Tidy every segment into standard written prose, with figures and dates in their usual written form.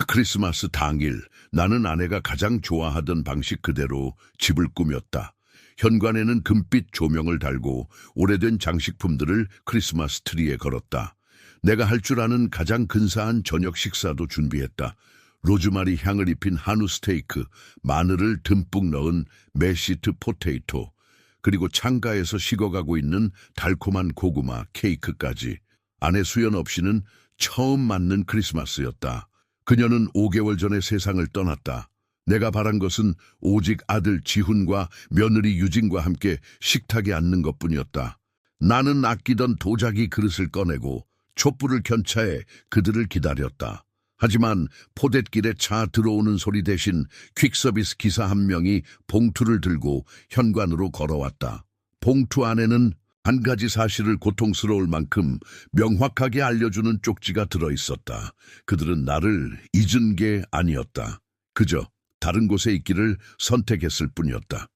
크리스마스 당일 나는 아내가 가장 좋아하던 방식 그대로 집을 꾸몄다. 현관에는 금빛 조명을 달고 오래된 장식품들을 크리스마스 트리에 걸었다. 내가 할 줄 아는 가장 근사한 저녁 식사도 준비했다. 로즈마리 향을 입힌 한우 스테이크, 마늘을 듬뿍 넣은 메시트 포테이토, 그리고 창가에서 식어가고 있는 달콤한 고구마 케이크까지. 아내 수연 없이는 처음 맞는 크리스마스였다. 그녀는 5개월 전에 세상을 떠났다. 내가 바란 것은 오직 아들 지훈과 며느리 유진과 함께 식탁에 앉는 것뿐이었다. 나는 아끼던 도자기 그릇을 꺼내고 촛불을 켠 차에 그들을 기다렸다. 하지만 포댓길에 차 들어오는 소리 대신 퀵서비스 기사 한 명이 봉투를 들고 현관으로 걸어왔다. 봉투 안에는 한 가지 사실을 고통스러울 만큼 명확하게 알려주는 쪽지가 들어있었다. 그들은 나를 잊은 게 아니었다. 그저 다른 곳에 있기를 선택했을 뿐이었다.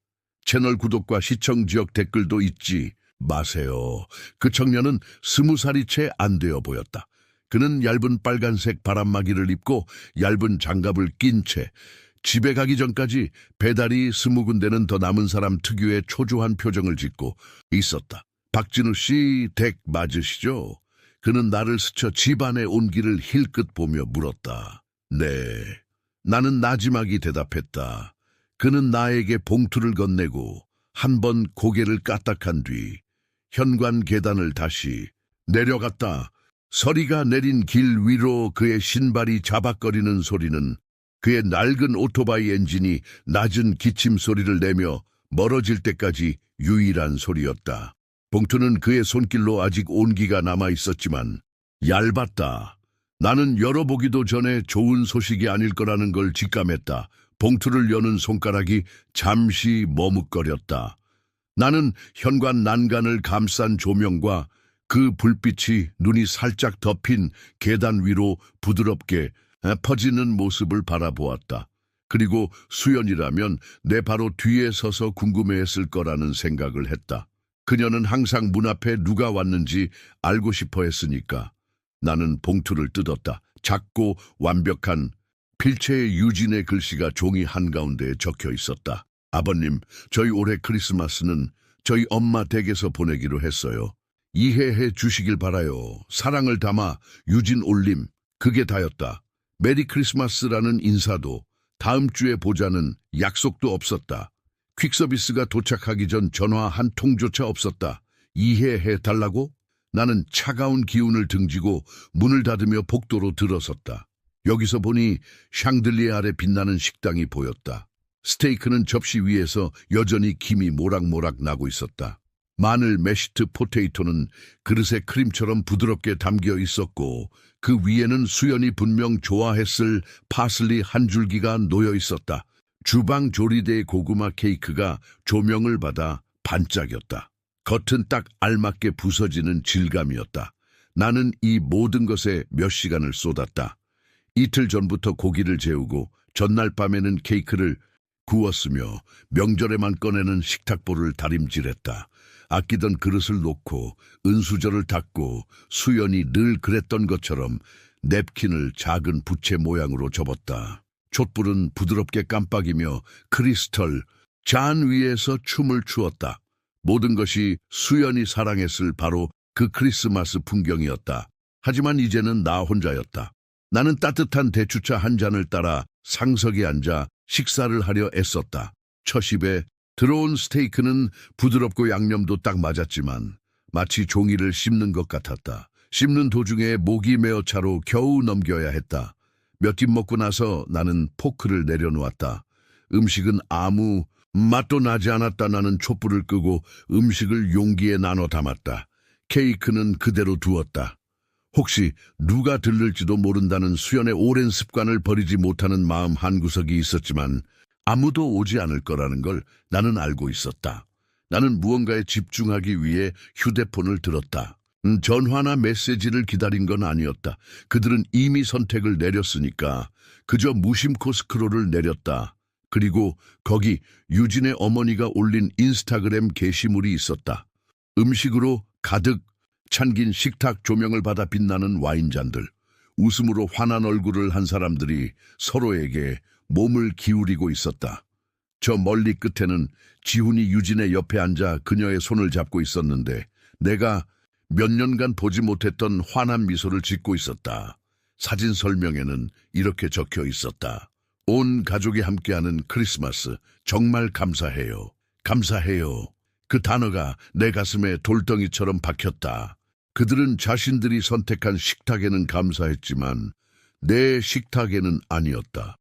채널 구독과 시청 지역 댓글도 잊지 마세요. 그 청년은 20살이 채 안 되어 보였다. 그는 얇은 빨간색 바람막이를 입고 얇은 장갑을 낀 채 집에 가기 전까지 배달이 20군데는 더 남은 사람 특유의 초조한 표정을 짓고 있었다. 박진우 씨 댁 맞으시죠? 그는 나를 스쳐 집안의 온기를 힐끗 보며 물었다. 네. 나는 나지막이 대답했다. 그는 나에게 봉투를 건네고 한 번 고개를 까딱한 뒤 현관 계단을 다시 내려갔다. 서리가 내린 길 위로 그의 신발이 자박거리는 소리는 그의 낡은 오토바이 엔진이 낮은 기침 소리를 내며 멀어질 때까지 유일한 소리였다. 봉투는 그의 손길로 아직 온기가 남아 있었지만 얇았다. 나는 열어보기도 전에 좋은 소식이 아닐 거라는 걸 직감했다. 봉투를 여는 손가락이 잠시 머뭇거렸다. 나는 현관 난간을 감싼 조명과 그 불빛이 눈이 살짝 덮인 계단 위로 부드럽게 퍼지는 모습을 바라보았다. 그리고 수연이라면 내 바로 뒤에 서서 궁금해했을 거라는 생각을 했다. 그녀는 항상 문 앞에 누가 왔는지 알고 싶어 했으니까. 나는 봉투를 뜯었다. 작고 완벽한 필체의 유진의 글씨가 종이 한가운데에 적혀 있었다. 아버님, 저희 올해 크리스마스는 저희 엄마 댁에서 보내기로 했어요. 이해해 주시길 바라요. 사랑을 담아 유진 올림. 그게 다였다. 메리 크리스마스라는 인사도 다음 주에 보자는 약속도 없었다. 퀵서비스가 도착하기 전 전화 한 통조차 없었다. 이해해 달라고? 나는 차가운 기운을 등지고 문을 닫으며 복도로 들어섰다. 여기서 보니 샹들리에 아래 빛나는 식당이 보였다. 스테이크는 접시 위에서 여전히 김이 모락모락 나고 있었다. 마늘 메시트 포테이토는 그릇에 크림처럼 부드럽게 담겨 있었고 그 위에는 수연이 분명 좋아했을 파슬리 한 줄기가 놓여 있었다. 주방 조리대의 고구마 케이크가 조명을 받아 반짝였다. 겉은 딱 알맞게 부서지는 질감이었다. 나는 이 모든 것에 몇 시간을 쏟았다. 이틀 전부터 고기를 재우고 전날 밤에는 케이크를 구웠으며 명절에만 꺼내는 식탁보를 다림질했다. 아끼던 그릇을 놓고 은수저를 닦고 수연이 늘 그랬던 것처럼 냅킨을 작은 부채 모양으로 접었다. 촛불은 부드럽게 깜빡이며 크리스털 잔 위에서 춤을 추었다. 모든 것이 수연이 사랑했을 바로 그 크리스마스 풍경이었다. 하지만 이제는 나 혼자였다. 나는 따뜻한 대추차 한 잔을 따라 상석에 앉아 식사를 하려 애썼다. 첫 입에 들어온 스테이크는 부드럽고 양념도 딱 맞았지만 마치 종이를 씹는 것 같았다. 씹는 도중에 목이 메어 차로 겨우 넘겨야 했다. 몇 입 먹고 나서 나는 포크를 내려놓았다. 음식은 아무 맛도 나지 않았다. 나는 촛불을 끄고 음식을 용기에 나눠 담았다. 케이크는 그대로 두었다. 혹시 누가 들를지도 모른다는 수연의 오랜 습관을 버리지 못하는 마음 한구석이 있었지만 아무도 오지 않을 거라는 걸 나는 알고 있었다. 나는 무언가에 집중하기 위해 휴대폰을 들었다. 전화나 메시지를 기다린 건 아니었다. 그들은 이미 선택을 내렸으니까 그저 무심코 스크롤을 내렸다. 그리고 거기 유진의 어머니가 올린 인스타그램 게시물이 있었다. 음식으로 가득 참긴 식탁 조명을 받아 빛나는 와인잔들, 웃음으로 환한 얼굴을 한 사람들이 서로에게 몸을 기울이고 있었다. 저 멀리 끝에는 지훈이 유진의 옆에 앉아 그녀의 손을 잡고 있었는데 내가 몇 년간 보지 못했던 환한 미소를 짓고 있었다. 사진 설명에는 이렇게 적혀 있었다. 온 가족이 함께하는 크리스마스 정말 감사해요. 감사해요. 그 단어가 내 가슴에 돌덩이처럼 박혔다. 그들은 자신들이 선택한 식탁에는 감사했지만 내 식탁에는 아니었다.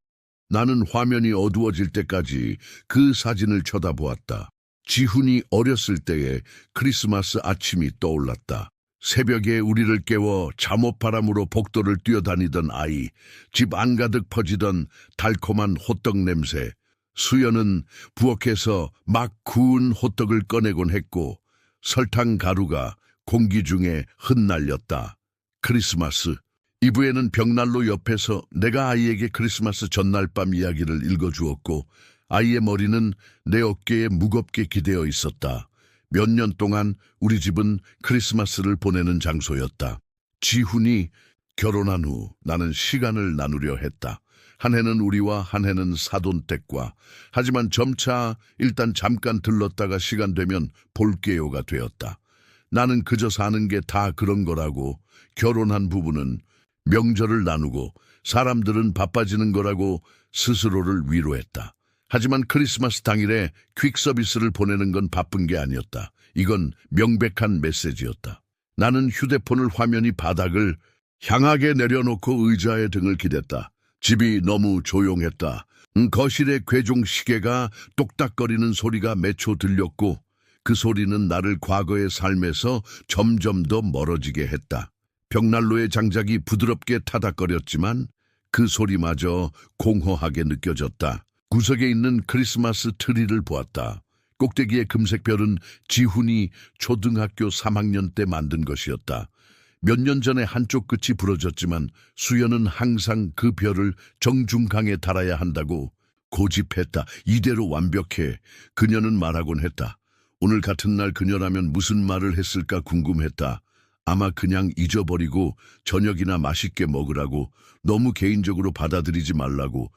나는 화면이 어두워질 때까지 그 사진을 쳐다보았다. 지훈이 어렸을 때의 크리스마스 아침이 떠올랐다. 새벽에 우리를 깨워 잠옷바람으로 복도를 뛰어다니던 아이, 집 안가득 퍼지던 달콤한 호떡 냄새, 수연은 부엌에서 막 구운 호떡을 꺼내곤 했고 설탕 가루가 공기 중에 흩날렸다. 크리스마스. 이브에는 벽난로 옆에서 내가 아이에게 크리스마스 전날 밤 이야기를 읽어주었고 아이의 머리는 내 어깨에 무겁게 기대어 있었다. 몇 년 동안 우리 집은 크리스마스를 보내는 장소였다. 지훈이 결혼한 후 나는 시간을 나누려 했다. 한 해는 우리와 한 해는 사돈댁과. 하지만 점차 일단 잠깐 들렀다가 시간 되면 볼게요가 되었다. 나는 그저 사는 게 다 그런 거라고, 결혼한 부부는 명절을 나누고 사람들은 바빠지는 거라고 스스로를 위로했다. 하지만 크리스마스 당일에 퀵 서비스를 보내는 건 바쁜 게 아니었다. 이건 명백한 메시지였다. 나는 휴대폰을 화면이 바닥을 향하게 내려놓고 의자에 등을 기댔다. 집이 너무 조용했다. 거실의 괴종 시계가 똑딱거리는 소리가 몇 초 들렸고 그 소리는 나를 과거의 삶에서 점점 더 멀어지게 했다. 벽난로의 장작이 부드럽게 타닥거렸지만 그 소리마저 공허하게 느껴졌다. 구석에 있는 크리스마스 트리를 보았다. 꼭대기의 금색 별은 지훈이 초등학교 3학년 때 만든 것이었다. 몇 년 전에 한쪽 끝이 부러졌지만 수연은 항상 그 별을 정중앙에 달아야 한다고 고집했다. 이대로 완벽해. 그녀는 말하곤 했다. 오늘 같은 날 그녀라면 무슨 말을 했을까 궁금했다. 아마 그냥 잊어버리고 저녁이나 맛있게 먹으라고, 너무 개인적으로 받아들이지 말라고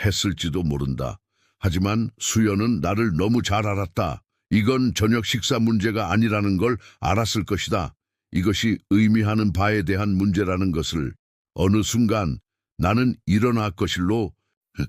했을지도 모른다. 하지만 수연은 나를 너무 잘 알았다. 이건 저녁 식사 문제가 아니라는 걸 알았을 것이다. 이것이 의미하는 바에 대한 문제라는 것을 어느 순간 나는 일어날 것일로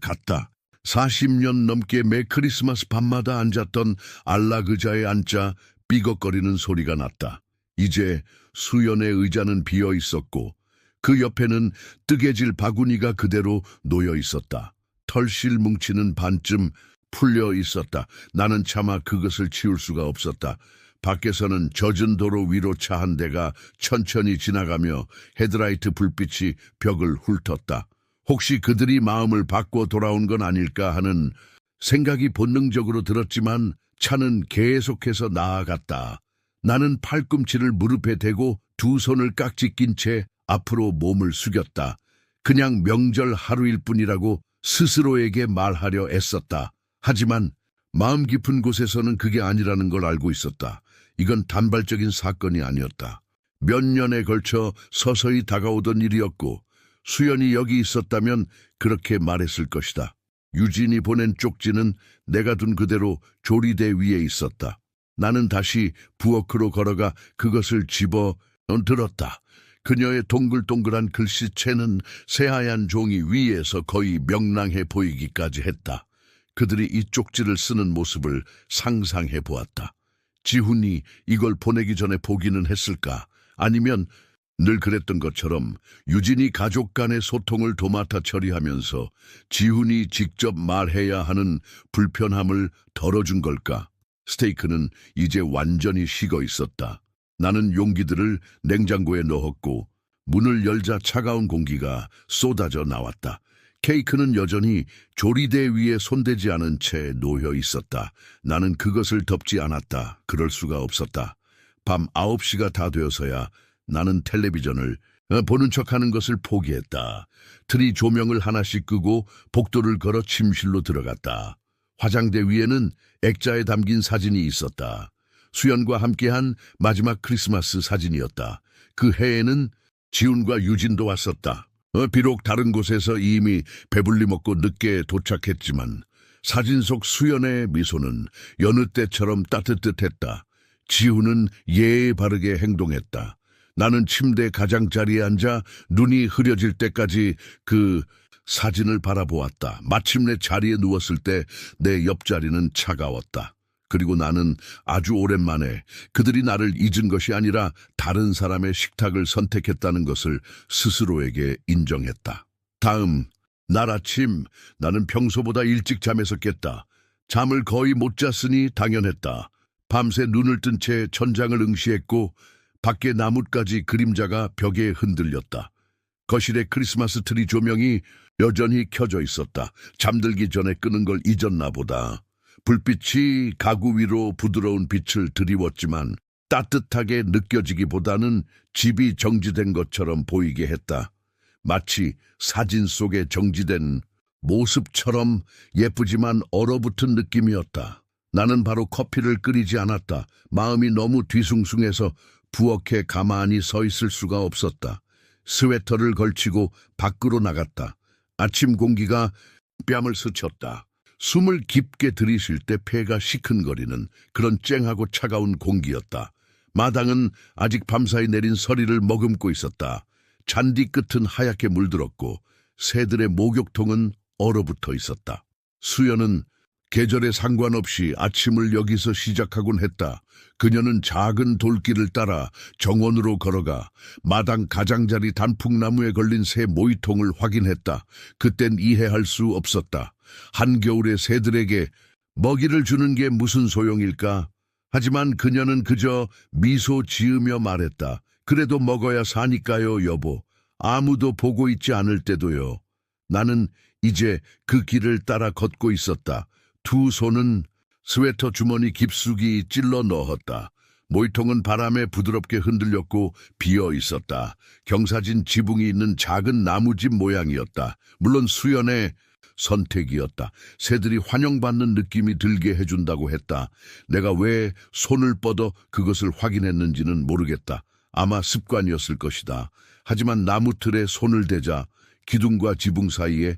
갔다. 40년 넘게 매 크리스마스 밤마다 앉았던 안락 의자에 앉자 삐걱거리는 소리가 났다. 이제 수연의 의자는 비어 있었고 그 옆에는 뜨개질 바구니가 그대로 놓여 있었다. 털실 뭉치는 반쯤 풀려 있었다. 나는 차마 그것을 치울 수가 없었다. 밖에서는 젖은 도로 위로 차 한 대가 천천히 지나가며 헤드라이트 불빛이 벽을 훑었다. 혹시 그들이 마음을 바꿔 돌아온 건 아닐까 하는 생각이 본능적으로 들었지만 차는 계속해서 나아갔다. 나는 팔꿈치를 무릎에 대고 두 손을 깍지 낀 채 앞으로 몸을 숙였다. 그냥 명절 하루일 뿐이라고 스스로에게 말하려 애썼다. 하지만 마음 깊은 곳에서는 그게 아니라는 걸 알고 있었다. 이건 단발적인 사건이 아니었다. 몇 년에 걸쳐 서서히 다가오던 일이었고 수연이 여기 있었다면 그렇게 말했을 것이다. 유진이 보낸 쪽지는 내가 둔 그대로 조리대 위에 있었다. 나는 다시 부엌으로 걸어가 그것을 집어 들었다. 그녀의 동글동글한 글씨체는 새하얀 종이 위에서 거의 명랑해 보이기까지 했다. 그들이 이 쪽지를 쓰는 모습을 상상해 보았다. 지훈이 이걸 보내기 전에 보기는 했을까? 아니면 늘 그랬던 것처럼 유진이 가족 간의 소통을 도맡아 처리하면서 지훈이 직접 말해야 하는 불편함을 덜어준 걸까? 스테이크는 이제 완전히 식어 있었다. 나는 용기들을 냉장고에 넣었고 문을 열자 차가운 공기가 쏟아져 나왔다. 케이크는 여전히 조리대 위에 손대지 않은 채 놓여 있었다. 나는 그것을 덮지 않았다. 그럴 수가 없었다. 밤 9시가 다 되어서야 나는 텔레비전을 보는 척하는 것을 포기했다. 트리 조명을 하나씩 끄고 복도를 걸어 침실로 들어갔다. 화장대 위에는 액자에 담긴 사진이 있었다. 수연과 함께한 마지막 크리스마스 사진이었다. 그 해에는 지훈과 유진도 왔었다. 비록 다른 곳에서 이미 배불리 먹고 늦게 도착했지만 사진 속 수연의 미소는 여느 때처럼 따뜻했다. 지우는 예의 바르게 행동했다. 나는 침대 가장자리에 앉아 눈이 흐려질 때까지 그 사진을 바라보았다. 마침내 자리에 누웠을 때 내 옆자리는 차가웠다. 그리고 나는 아주 오랜만에 그들이 나를 잊은 것이 아니라 다른 사람의 식탁을 선택했다는 것을 스스로에게 인정했다. 다음 날 아침 나는 평소보다 일찍 잠에서 깼다. 잠을 거의 못 잤으니 당연했다. 밤새 눈을 뜬 채 천장을 응시했고 밖에 나뭇가지 그림자가 벽에 흔들렸다. 거실의 크리스마스 트리 조명이 여전히 켜져 있었다. 잠들기 전에 끄는 걸 잊었나 보다. 불빛이 가구 위로 부드러운 빛을 드리웠지만 따뜻하게 느껴지기보다는 집이 정지된 것처럼 보이게 했다. 마치 사진 속에 정지된 모습처럼 예쁘지만 얼어붙은 느낌이었다. 나는 바로 커피를 끓이지 않았다. 마음이 너무 뒤숭숭해서 부엌에 가만히 서 있을 수가 없었다. 스웨터를 걸치고 밖으로 나갔다. 아침 공기가 뺨을 스쳤다. 숨을 깊게 들이쉴 때 폐가 시큰거리는 그런 쨍하고 차가운 공기였다. 마당은 아직 밤사이 내린 서리를 머금고 있었다. 잔디 끝은 하얗게 물들었고 새들의 목욕통은 얼어붙어 있었다. 수연은 계절에 상관없이 아침을 여기서 시작하곤 했다. 그녀는 작은 돌길을 따라 정원으로 걸어가 마당 가장자리 단풍나무에 걸린 새 모이통을 확인했다. 그땐 이해할 수 없었다. 한겨울의 새들에게 먹이를 주는 게 무슨 소용일까? 하지만 그녀는 그저 미소 지으며 말했다. 그래도 먹어야 사니까요, 여보. 아무도 보고 있지 않을 때도요. 나는 이제 그 길을 따라 걷고 있었다. 두 손은 스웨터 주머니 깊숙이 찔러 넣었다. 모이통은 바람에 부드럽게 흔들렸고 비어 있었다. 경사진 지붕이 있는 작은 나무집 모양이었다. 물론 수연의 선택이었다. 새들이 환영받는 느낌이 들게 해준다고 했다. 내가 왜 손을 뻗어 그것을 확인했는지는 모르겠다. 아마 습관이었을 것이다. 하지만 나무 틀에 손을 대자 기둥과 지붕 사이에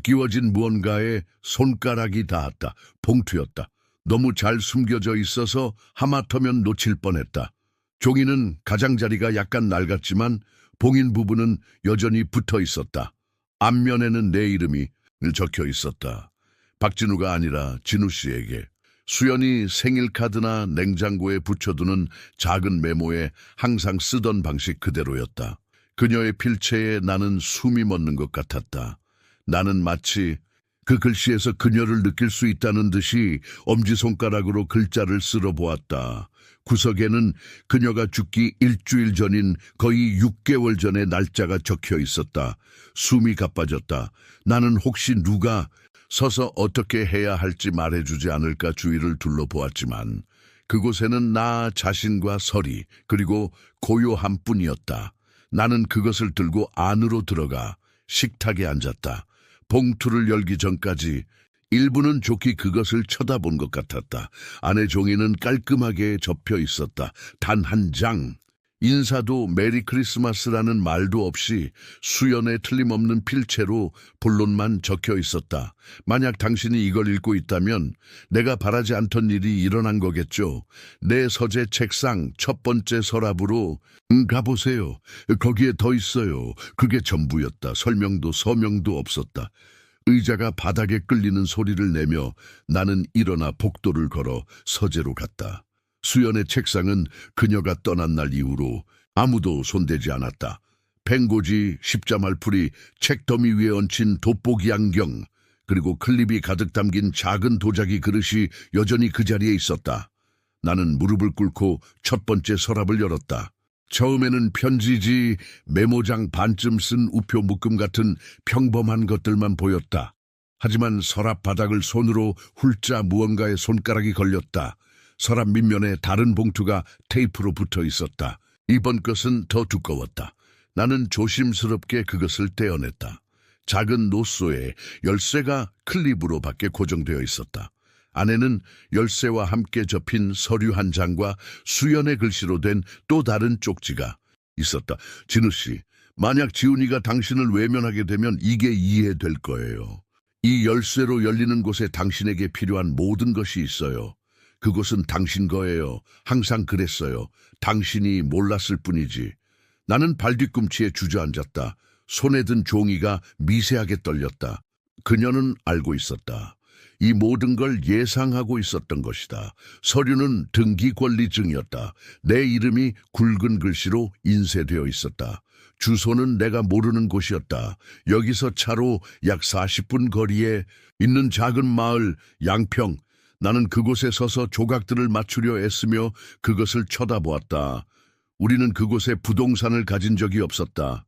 끼워진 무언가에 손가락이 닿았다. 봉투였다. 너무 잘 숨겨져 있어서 하마터면 놓칠 뻔했다. 종이는 가장자리가 약간 낡았지만 봉인 부분은 여전히 붙어 있었다. 앞면에는 내 이름이 적혀 있었다. 박진우가 아니라 진우 씨에게. 수연이 생일 카드나 냉장고에 붙여두는 작은 메모에 항상 쓰던 방식 그대로였다. 그녀의 필체에 나는 숨이 멎는 것 같았다. 나는 마치 그 글씨에서 그녀를 느낄 수 있다는 듯이 엄지손가락으로 글자를 쓸어 보았다. 구석에는 그녀가 죽기 일주일 전인 거의 6개월 전의 날짜가 적혀 있었다. 숨이 가빠졌다. 나는 혹시 누가 서서 어떻게 해야 할지 말해주지 않을까 주위를 둘러보았지만 그곳에는 나 자신과 서리 그리고 고요함뿐이었다. 나는 그것을 들고 안으로 들어가 식탁에 앉았다. 봉투를 열기 전까지 일부는 좋게 그것을 쳐다본 것 같았다. 안에 종이는 깔끔하게 접혀 있었다. 단 한 장. 인사도 메리 크리스마스라는 말도 없이 수연의 틀림없는 필체로 본론만 적혀 있었다. 만약 당신이 이걸 읽고 있다면 내가 바라지 않던 일이 일어난 거겠죠. 내 서재 책상 첫 번째 서랍으로 가보세요. 거기에 더 있어요. 그게 전부였다. 설명도 서명도 없었다. 의자가 바닥에 끌리는 소리를 내며 나는 일어나 복도를 걸어 서재로 갔다. 수연의 책상은 그녀가 떠난 날 이후로 아무도 손대지 않았다. 팽고지, 십자말풀이, 책더미 위에 얹힌 돋보기 안경, 그리고 클립이 가득 담긴 작은 도자기 그릇이 여전히 그 자리에 있었다. 나는 무릎을 꿇고 첫 번째 서랍을 열었다. 처음에는 편지지, 메모장 반쯤 쓴 우표 묶음 같은 평범한 것들만 보였다. 하지만 서랍 바닥을 손으로 훑자 무언가에 손가락이 걸렸다. 서랍 밑면에 다른 봉투가 테이프로 붙어 있었다. 이번 것은 더 두꺼웠다. 나는 조심스럽게 그것을 떼어냈다. 작은 노소에 열쇠가 클립으로 밖에 고정되어 있었다. 안에는 열쇠와 함께 접힌 서류 한 장과 수연의 글씨로 된 또 다른 쪽지가 있었다. 진우 씨, 만약 지훈이가 당신을 외면하게 되면 이게 이해될 거예요. 이 열쇠로 열리는 곳에 당신에게 필요한 모든 것이 있어요. 그곳은 당신 거예요. 항상 그랬어요. 당신이 몰랐을 뿐이지. 나는 발뒤꿈치에 주저앉았다. 손에 든 종이가 미세하게 떨렸다. 그녀는 알고 있었다. 이 모든 걸 예상하고 있었던 것이다. 서류는 등기 권리증이었다. 내 이름이 굵은 글씨로 인쇄되어 있었다. 주소는 내가 모르는 곳이었다. 여기서 차로 약 40분 거리에 있는 작은 마을 양평. 나는 그곳에 서서 조각들을 맞추려 애쓰며 그것을 쳐다보았다. 우리는 그곳에 부동산을 가진 적이 없었다.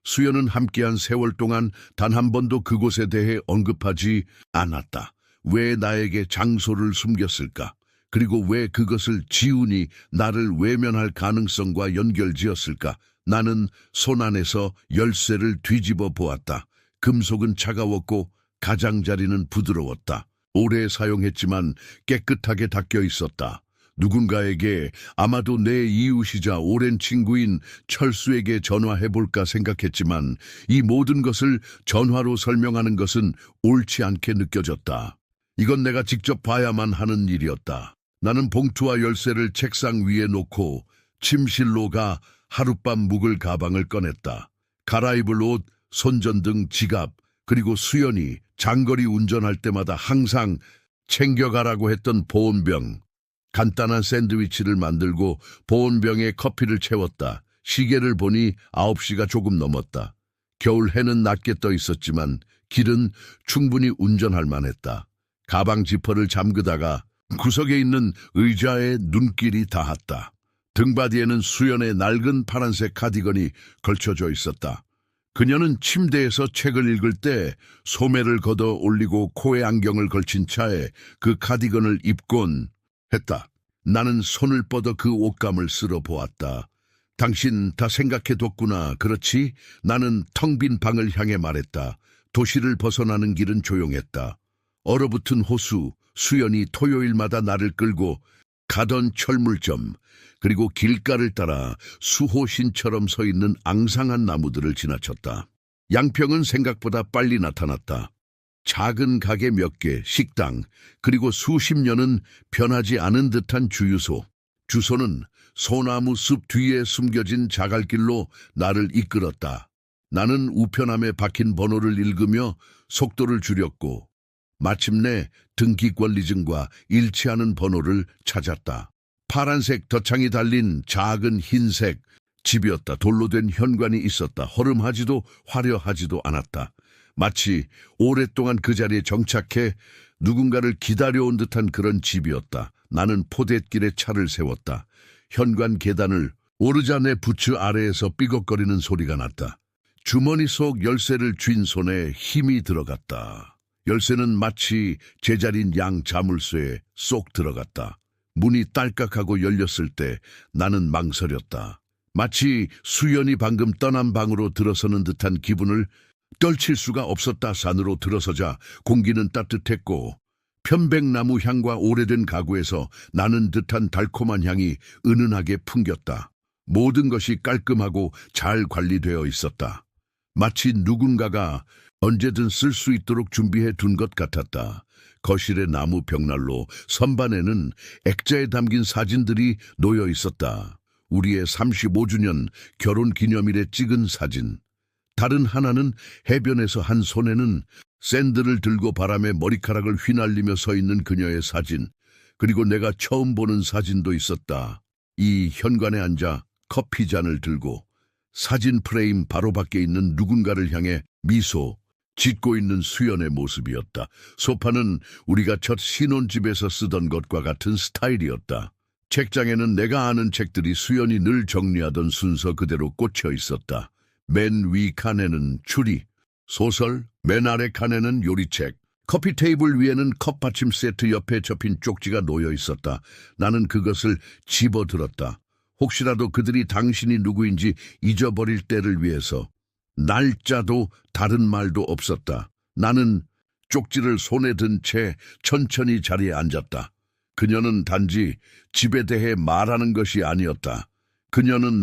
수연은 함께한 세월 동안 단 한 번도 그곳에 대해 언급하지 않았다. 왜 나에게 장소를 숨겼을까? 그리고 왜 그것을 지훈이 나를 외면할 가능성과 연결지었을까? 나는 손 안에서 열쇠를 뒤집어 보았다. 금속은 차가웠고 가장자리는 부드러웠다. 오래 사용했지만 깨끗하게 닦여 있었다. 누군가에게, 아마도 내 이웃이자 오랜 친구인 철수에게 전화해볼까 생각했지만 이 모든 것을 전화로 설명하는 것은 옳지 않게 느껴졌다. 이건 내가 직접 봐야만 하는 일이었다. 나는 봉투와 열쇠를 책상 위에 놓고 침실로 가 하룻밤 묵을 가방을 꺼냈다. 갈아입을 옷, 손전등, 지갑, 그리고 수연이 장거리 운전할 때마다 항상 챙겨가라고 했던 보온병. 간단한 샌드위치를 만들고 보온병에 커피를 채웠다. 시계를 보니 9시가 조금 넘었다. 겨울 해는 낮게 떠 있었지만 길은 충분히 운전할 만했다. 가방 지퍼를 잠그다가 구석에 있는 의자에 눈길이 닿았다. 등받이에는 수연의 낡은 파란색 카디건이 걸쳐져 있었다. 그녀는 침대에서 책을 읽을 때 소매를 걷어 올리고 코에 안경을 걸친 차에 그 카디건을 입곤 했다. 나는 손을 뻗어 그 옷감을 쓸어 보았다. 당신 다 생각해뒀구나. 그렇지? 나는 텅 빈 방을 향해 말했다. 도시를 벗어나는 길은 조용했다. 얼어붙은 호수, 수연이 토요일마다 나를 끌고 가던 철물점, 그리고 길가를 따라 수호신처럼 서 있는 앙상한 나무들을 지나쳤다. 양평은 생각보다 빨리 나타났다. 작은 가게 몇 개, 식당, 그리고 수십 년은 변하지 않은 듯한 주유소. 주소는 소나무 숲 뒤에 숨겨진 자갈길로 나를 이끌었다. 나는 우편함에 박힌 번호를 읽으며 속도를 줄였고 마침내 등기권리증과 일치하는 번호를 찾았다. 파란색 덧창이 달린 작은 흰색 집이었다. 돌로 된 현관이 있었다. 허름하지도 화려하지도 않았다. 마치 오랫동안 그 자리에 정착해 누군가를 기다려온 듯한 그런 집이었다. 나는 포댓길에 차를 세웠다. 현관 계단을 오르자 내 부츠 아래에서 삐걱거리는 소리가 났다. 주머니 속 열쇠를 쥔 손에 힘이 들어갔다. 열쇠는 마치 제자리인 양 자물쇠에 쏙 들어갔다. 문이 딸깍하고 열렸을 때 나는 망설였다. 마치 수연이 방금 떠난 방으로 들어서는 듯한 기분을 떨칠 수가 없었다. 산으로 들어서자 공기는 따뜻했고 편백나무 향과 오래된 가구에서 나는 듯한 달콤한 향이 은은하게 풍겼다. 모든 것이 깔끔하고 잘 관리되어 있었다. 마치 누군가가 언제든 쓸 수 있도록 준비해 둔 것 같았다. 거실의 나무 벽난로 선반에는 액자에 담긴 사진들이 놓여 있었다. 우리의 35주년 결혼 기념일에 찍은 사진. 다른 하나는 해변에서 한 손에는 샌들을 들고 바람에 머리카락을 휘날리며 서 있는 그녀의 사진. 그리고 내가 처음 보는 사진도 있었다. 이 현관에 앉아 커피잔을 들고 사진 프레임 바로 밖에 있는 누군가를 향해 미소 짓고 있는 수연의 모습이었다. 소파는 우리가 첫 신혼집에서 쓰던 것과 같은 스타일이었다. 책장에는 내가 아는 책들이 수연이 늘 정리하던 순서 그대로 꽂혀 있었다. 맨 위 칸에는 추리, 소설, 맨 아래 칸에는 요리책, 커피 테이블 위에는 컵 받침 세트 옆에 접힌 쪽지가 놓여 있었다. 나는 그것을 집어들었다. 혹시라도 그들이 당신이 누구인지 잊어버릴 때를 위해서. 날짜도 다른 말도 없었다. 나는 쪽지를 손에 든 채 천천히 자리에 앉았다. 그녀는 단지 집에 대해 말하는 것이 아니었다. 그녀는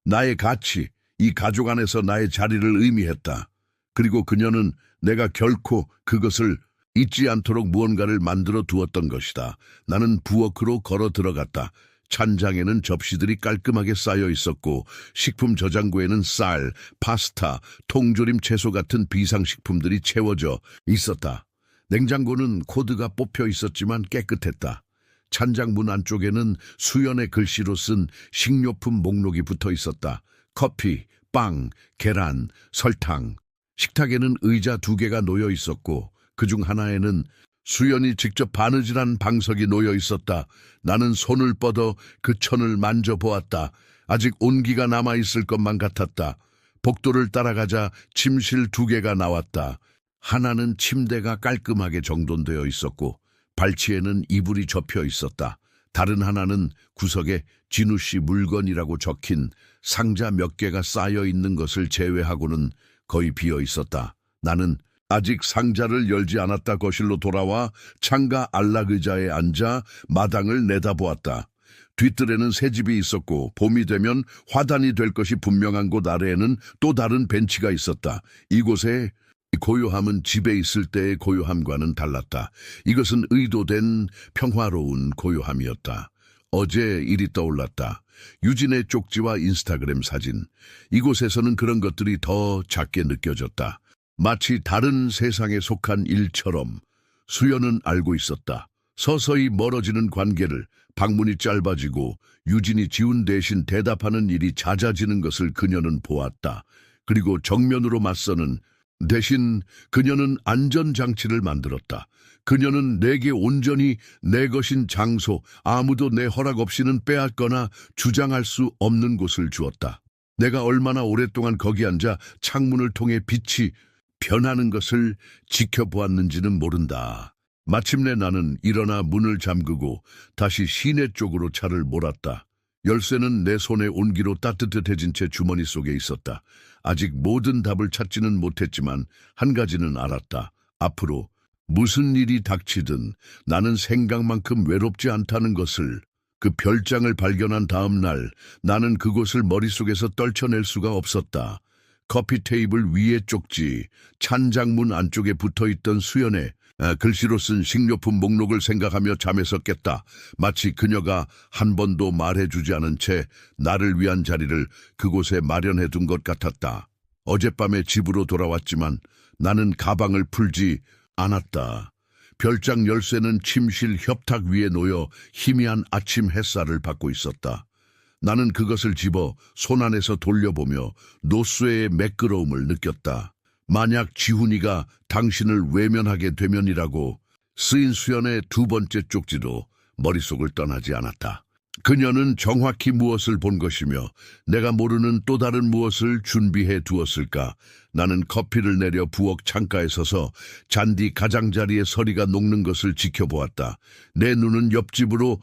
나의 가치, 이 가족 안에서 나의 자리를 의미했다. 그리고 그녀는 내가 결코 그것을 잊지 않도록 무언가를 만들어 두었던 것이다. 나는 부엌으로 걸어 들어갔다. 찬장에는 접시들이 깔끔하게 쌓여 있었고 식품 저장고에는 쌀, 파스타, 통조림 채소 같은 비상식품들이 채워져 있었다. 냉장고는 코드가 뽑혀 있었지만 깨끗했다. 찬장 문 안쪽에는 수연의 글씨로 쓴 식료품 목록이 붙어 있었다. 커피, 빵, 계란, 설탕. 식탁에는 의자 2개가 놓여 있었고 그중 하나에는 수연이 직접 바느질한 방석이 놓여 있었다. 나는 손을 뻗어 그 천을 만져보았다. 아직 온기가 남아있을 것만 같았다. 복도를 따라가자 침실 2개가 나왔다. 하나는 침대가 깔끔하게 정돈되어 있었고 발치에는 이불이 접혀 있었다. 다른 하나는 구석에 진우 씨 물건이라고 적힌 상자 몇 개가 쌓여 있는 것을 제외하고는 거의 비어 있었다. 나는 아직 상자를 열지 않았다 거실로 돌아와 창가 안락 의자에 앉아 마당을 내다보았다. 뒤뜰에는 새집이 있었고 봄이 되면 화단이 될 것이 분명한 곳 아래에는 또 다른 벤치가 있었다. 이곳의 고요함은 집에 있을 때의 고요함과는 달랐다. 이것은 의도된 평화로운 고요함이었다. 어제 일이 떠올랐다. 유진의 쪽지와 인스타그램 사진. 이곳에서는 그런 것들이 더 작게 느껴졌다. 마치 다른 세상에 속한 일처럼. 수연은 알고 있었다. 서서히 멀어지는 관계를, 방문이 짧아지고 유진이 지훈 대신 대답하는 일이 잦아지는 것을 그녀는 보았다. 그리고 정면으로 맞서는 대신 그녀는 안전장치를 만들었다. 그녀는 내게 온전히 내 것인 장소, 아무도 내 허락 없이는 빼앗거나 주장할 수 없는 곳을 주었다. 내가 얼마나 오랫동안 거기 앉아 창문을 통해 빛이 변하는 것을 지켜보았는지는 모른다. 마침내 나는 일어나 문을 잠그고 다시 시내 쪽으로 차를 몰았다. 열쇠는 내 손에 온기로 따뜻해진 채 주머니 속에 있었다. 아직 모든 답을 찾지는 못했지만 한 가지는 알았다. 앞으로 무슨 일이 닥치든 나는 생각만큼 외롭지 않다는 것을. 그 별장을 발견한 다음 날 나는 그곳을 머릿속에서 떨쳐낼 수가 없었다. 커피 테이블 위에 쪽지, 찬장문 안쪽에 붙어있던 수연의 글씨로 쓴 식료품 목록을 생각하며 잠에서 깼다. 마치 그녀가 한 번도 말해주지 않은 채 나를 위한 자리를 그곳에 마련해둔 것 같았다. 어젯밤에 집으로 돌아왔지만 나는 가방을 풀지 않았다. 별장 열쇠는 침실 협탁 위에 놓여 희미한 아침 햇살을 받고 있었다. 나는 그것을 집어 손안에서 돌려보며 노쇠의 매끄러움을 느꼈다. 만약 지훈이가 당신을 외면하게 되면이라고 쓰인 수연의 2번째 쪽지도 머릿속을 떠나지 않았다. 그녀는 정확히 무엇을 본 것이며 내가 모르는 또 다른 무엇을 준비해 두었을까? 나는 커피를 내려 부엌 창가에 서서 잔디 가장자리에 서리가 녹는 것을 지켜보았다. 내 눈은 옆집으로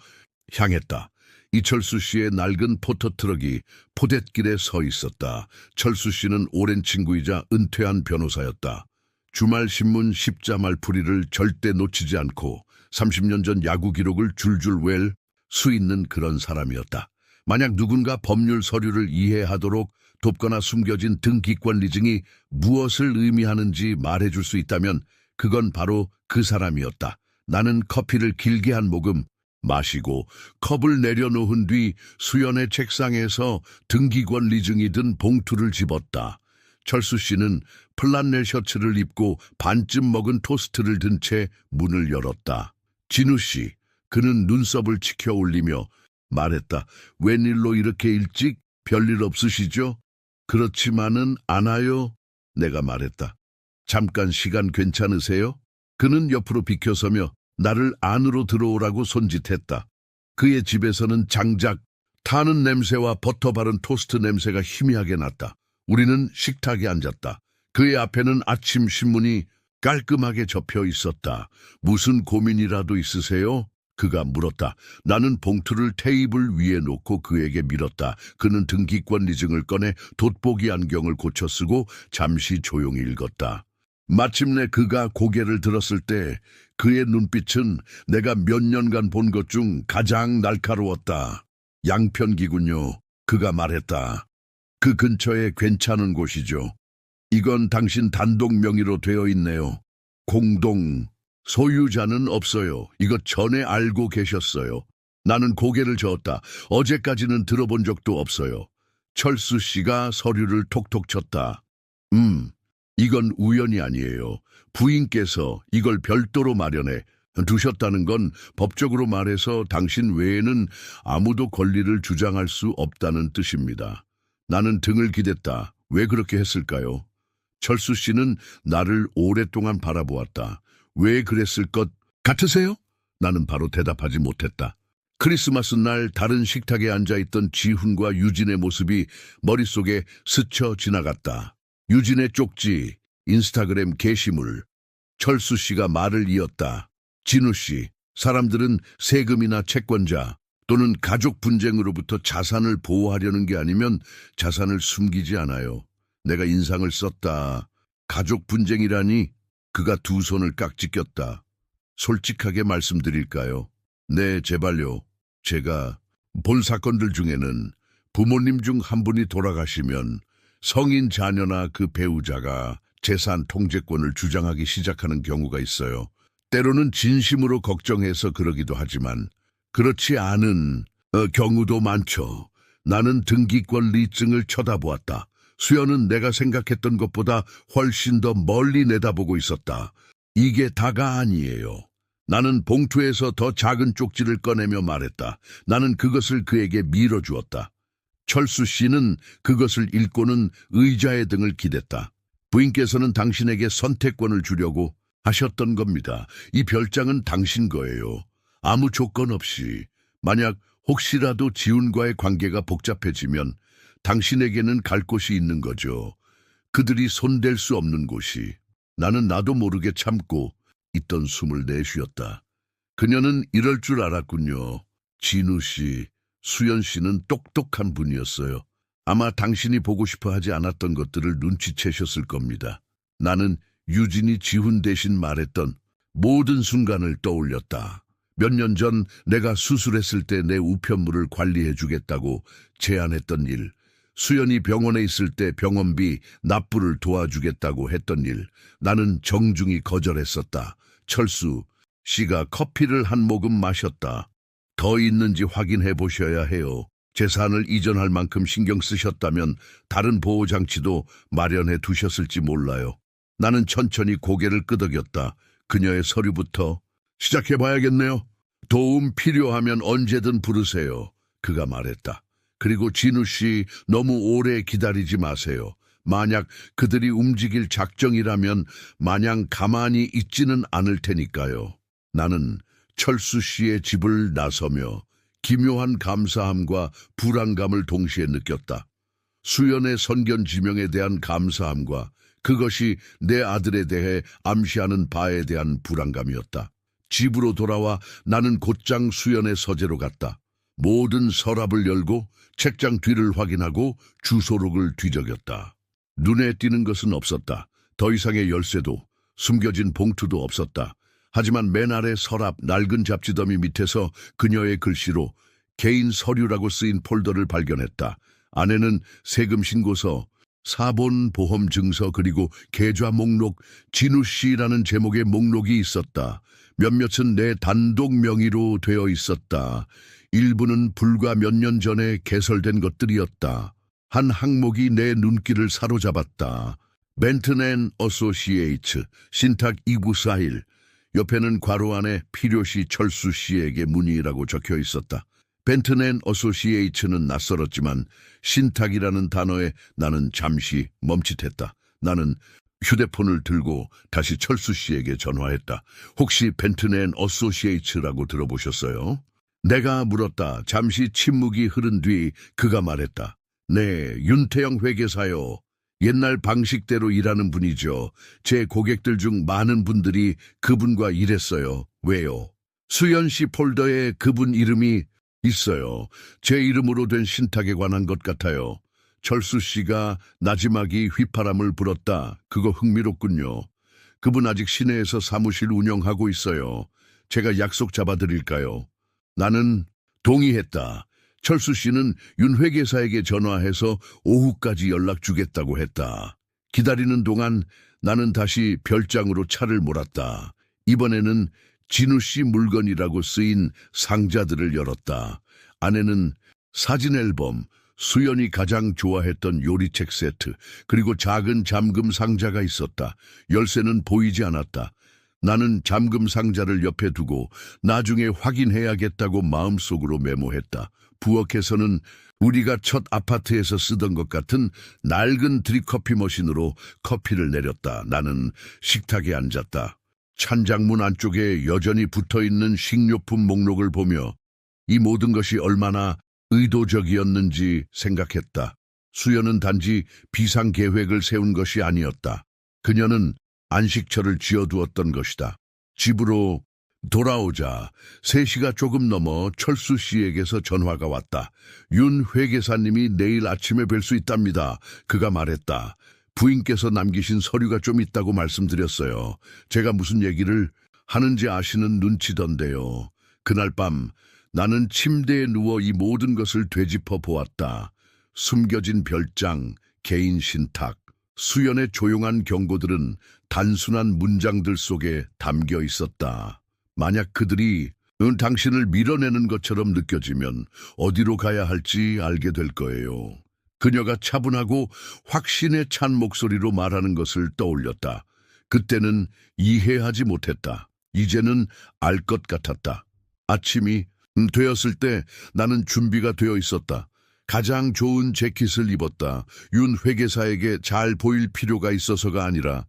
향했다. 이철수 씨의 낡은 포터트럭이 포댓길에 서 있었다. 철수 씨는 오랜 친구이자 은퇴한 변호사였다. 주말 신문 십자 말풀이를 절대 놓치지 않고 30년 전 야구 기록을 줄줄 웰 수 있는 그런 사람이었다. 만약 누군가 법률 서류를 이해하도록 돕거나 숨겨진 등기권 리증이 무엇을 의미하는지 말해줄 수 있다면 그건 바로 그 사람이었다. 나는 커피를 길게 한 모금 마시고 컵을 내려놓은 뒤 수연의 책상에서 등기권 리증이 든 봉투를 집었다. 철수 씨는 플란넬 셔츠를 입고 반쯤 먹은 토스트를 든 채 문을 열었다. 진우 씨, 그는 눈썹을 치켜 올리며 말했다. 웬일로 이렇게 일찍? 별일 없으시죠? 그렇지만은 않아요. 내가 말했다. 잠깐 시간 괜찮으세요? 그는 옆으로 비켜서며 나를 안으로 들어오라고 손짓했다. 그의 집에서는 장작, 타는 냄새와 버터 바른 토스트 냄새가 희미하게 났다. 우리는 식탁에 앉았다. 그의 앞에는 아침 신문이 깔끔하게 접혀 있었다. 무슨 고민이라도 있으세요? 그가 물었다. 나는 봉투를 테이블 위에 놓고 그에게 밀었다. 그는 등기권 리증을 꺼내 돋보기 안경을 고쳐 쓰고 잠시 조용히 읽었다. 마침내 그가 고개를 들었을 때 그의 눈빛은 내가 몇 년간 본 것 중 가장 날카로웠다. 양편기군요. 그가 말했다. 그 근처에 괜찮은 곳이죠. 이건 당신 단독 명의로 되어 있네요. 공동 소유자는 없어요. 이거 전에 알고 계셨어요. 나는 고개를 저었다. 어제까지는 들어본 적도 없어요. 철수 씨가 서류를 톡톡 쳤다. 이건 우연이 아니에요. 부인께서 이걸 별도로 마련해 두셨다는 건 법적으로 말해서 당신 외에는 아무도 권리를 주장할 수 없다는 뜻입니다. 나는 등을 기댔다. 왜 그렇게 했을까요? 철수 씨는 나를 오랫동안 바라보았다. 왜 그랬을 것 같으세요? 나는 바로 대답하지 못했다. 크리스마스 날 다른 식탁에 앉아있던 지훈과 유진의 모습이 머릿속에 스쳐 지나갔다. 유진의 쪽지, 인스타그램 게시물. 철수 씨가 말을 이었다. 진우 씨, 사람들은 세금이나 채권자 또는 가족 분쟁으로부터 자산을 보호하려는 게 아니면 자산을 숨기지 않아요. 내가 인상을 썼다. 가족 분쟁이라니? 그가 두 손을 깍지 꼈다. 솔직하게 말씀드릴까요? 네, 제발요. 제가 본 사건들 중에는 부모님 중 한 분이 돌아가시면 성인 자녀나 그 배우자가 재산 통제권을 주장하기 시작하는 경우가 있어요. 때로는 진심으로 걱정해서 그러기도 하지만 그렇지 않은 경우도 많죠. 나는 등기권 리증을 쳐다보았다. 수연은 내가 생각했던 것보다 훨씬 더 멀리 내다보고 있었다. 이게 다가 아니에요. 나는 봉투에서 더 작은 쪽지를 꺼내며 말했다. 나는 그것을 그에게 밀어주었다. 철수 씨는 그것을 읽고는 의자의 등을 기댔다. 부인께서는 당신에게 선택권을 주려고 하셨던 겁니다. 이 별장은 당신 거예요. 아무 조건 없이. 만약 혹시라도 지훈과의 관계가 복잡해지면 당신에게는 갈 곳이 있는 거죠. 그들이 손댈 수 없는 곳이. 나는 나도 모르게 참고 있던 숨을 내쉬었다. 그녀는 이럴 줄 알았군요. 진우 씨, 수연 씨는 똑똑한 분이었어요. 아마 당신이 보고 싶어 하지 않았던 것들을 눈치채셨을 겁니다. 나는 유진이 지훈 대신 말했던 모든 순간을 떠올렸다. 몇 년 전 내가 수술했을 때 내 우편물을 관리해 주겠다고 제안했던 일, 수연이 병원에 있을 때 병원비 납부를 도와주겠다고 했던 일, 나는 정중히 거절했었다. 철수 씨가 커피를 한 모금 마셨다. 더 있는지 확인해 보셔야 해요. 재산을 이전할 만큼 신경 쓰셨다면 다른 보호장치도 마련해 두셨을지 몰라요. 나는 천천히 고개를 끄덕였다. 그녀의 서류부터 시작해봐야겠네요. 도움 필요하면 언제든 부르세요. 그가 말했다. 그리고 진우 씨 너무 오래 기다리지 마세요. 만약 그들이 움직일 작정이라면 마냥 가만히 있지는 않을 테니까요. 나는 철수 씨의 집을 나서며 기묘한 감사함과 불안감을 동시에 느꼈다. 수연의 선견지명에 대한 감사함과 그것이 내 아들에 대해 암시하는 바에 대한 불안감이었다. 집으로 돌아와 나는 곧장 수연의 서재로 갔다. 모든 서랍을 열고 책장 뒤를 확인하고 주소록을 뒤적였다. 눈에 띄는 것은 없었다. 더 이상의 열쇠도 숨겨진 봉투도 없었다. 하지만 맨 아래 서랍 낡은 잡지더미 밑에서 그녀의 글씨로 개인 서류라고 쓰인 폴더를 발견했다. 안에는 세금 신고서, 사본 보험 증서 그리고 계좌 목록, 진우 씨라는 제목의 목록이 있었다. 몇몇은 내 단독 명의로 되어 있었다. 일부는 불과 몇 년 전에 개설된 것들이었다. 한 항목이 내 눈길을 사로잡았다. 벤튼 앤 어소시에이츠, 신탁 2941. 옆에는 괄호 안에 필요시 철수 씨에게 문의라고 적혀 있었다. 벤튼 앤 어소시에이츠는 낯설었지만 신탁이라는 단어에 나는 잠시 멈칫했다. 나는 휴대폰을 들고 다시 철수 씨에게 전화했다. 혹시 벤튼 앤 어소시에이츠라고 들어보셨어요? 내가 물었다. 잠시 침묵이 흐른 뒤 그가 말했다. 네, 윤태영 회계사요. 옛날 방식대로 일하는 분이죠. 제 고객들 중 많은 분들이 그분과 일했어요. 왜요? 수연 씨 폴더에 그분 이름이 있어요. 제 이름으로 된 신탁에 관한 것 같아요. 철수 씨가 나지막이 휘파람을 불었다. 그거 흥미롭군요. 그분 아직 시내에서 사무실 운영하고 있어요. 제가 약속 잡아드릴까요? 나는 동의했다. 철수 씨는 윤 회계사에게 전화해서 오후까지 연락 주겠다고 했다. 기다리는 동안 나는 다시 별장으로 차를 몰았다. 이번에는 진우 씨 물건이라고 쓰인 상자들을 열었다. 안에는 사진 앨범, 수연이 가장 좋아했던 요리책 세트, 그리고 작은 잠금 상자가 있었다. 열쇠는 보이지 않았다. 나는 잠금 상자를 옆에 두고 나중에 확인해야겠다고 마음속으로 메모했다. 부엌에서는 우리가 첫 아파트에서 쓰던 것 같은 낡은 드립커피 머신으로 커피를 내렸다. 나는 식탁에 앉았다. 찬장문 안쪽에 여전히 붙어있는 식료품 목록을 보며 이 모든 것이 얼마나 의도적이었는지 생각했다. 수연은 단지 비상계획을 세운 것이 아니었다. 그녀는 안식처를 지어두었던 것이다. 집으로 돌아오자 3시가 조금 넘어 철수 씨에게서 전화가 왔다. 윤 회계사님이 내일 아침에 뵐 수 있답니다. 그가 말했다. 부인께서 남기신 서류가 좀 있다고 말씀드렸어요. 제가 무슨 얘기를 하는지 아시는 눈치던데요. 그날 밤 나는 침대에 누워 이 모든 것을 되짚어 보았다. 숨겨진 별장, 개인 신탁, 수연의 조용한 경고들은 단순한 문장들 속에 담겨 있었다. 만약 그들이 당신을 밀어내는 것처럼 느껴지면 어디로 가야 할지 알게 될 거예요. 그녀가 차분하고 확신에 찬 목소리로 말하는 것을 떠올렸다. 그때는 이해하지 못했다. 이제는 알 것 같았다. 아침이 되었을 때 나는 준비가 되어 있었다. 가장 좋은 재킷을 입었다. 윤 회계사에게 잘 보일 필요가 있어서가 아니라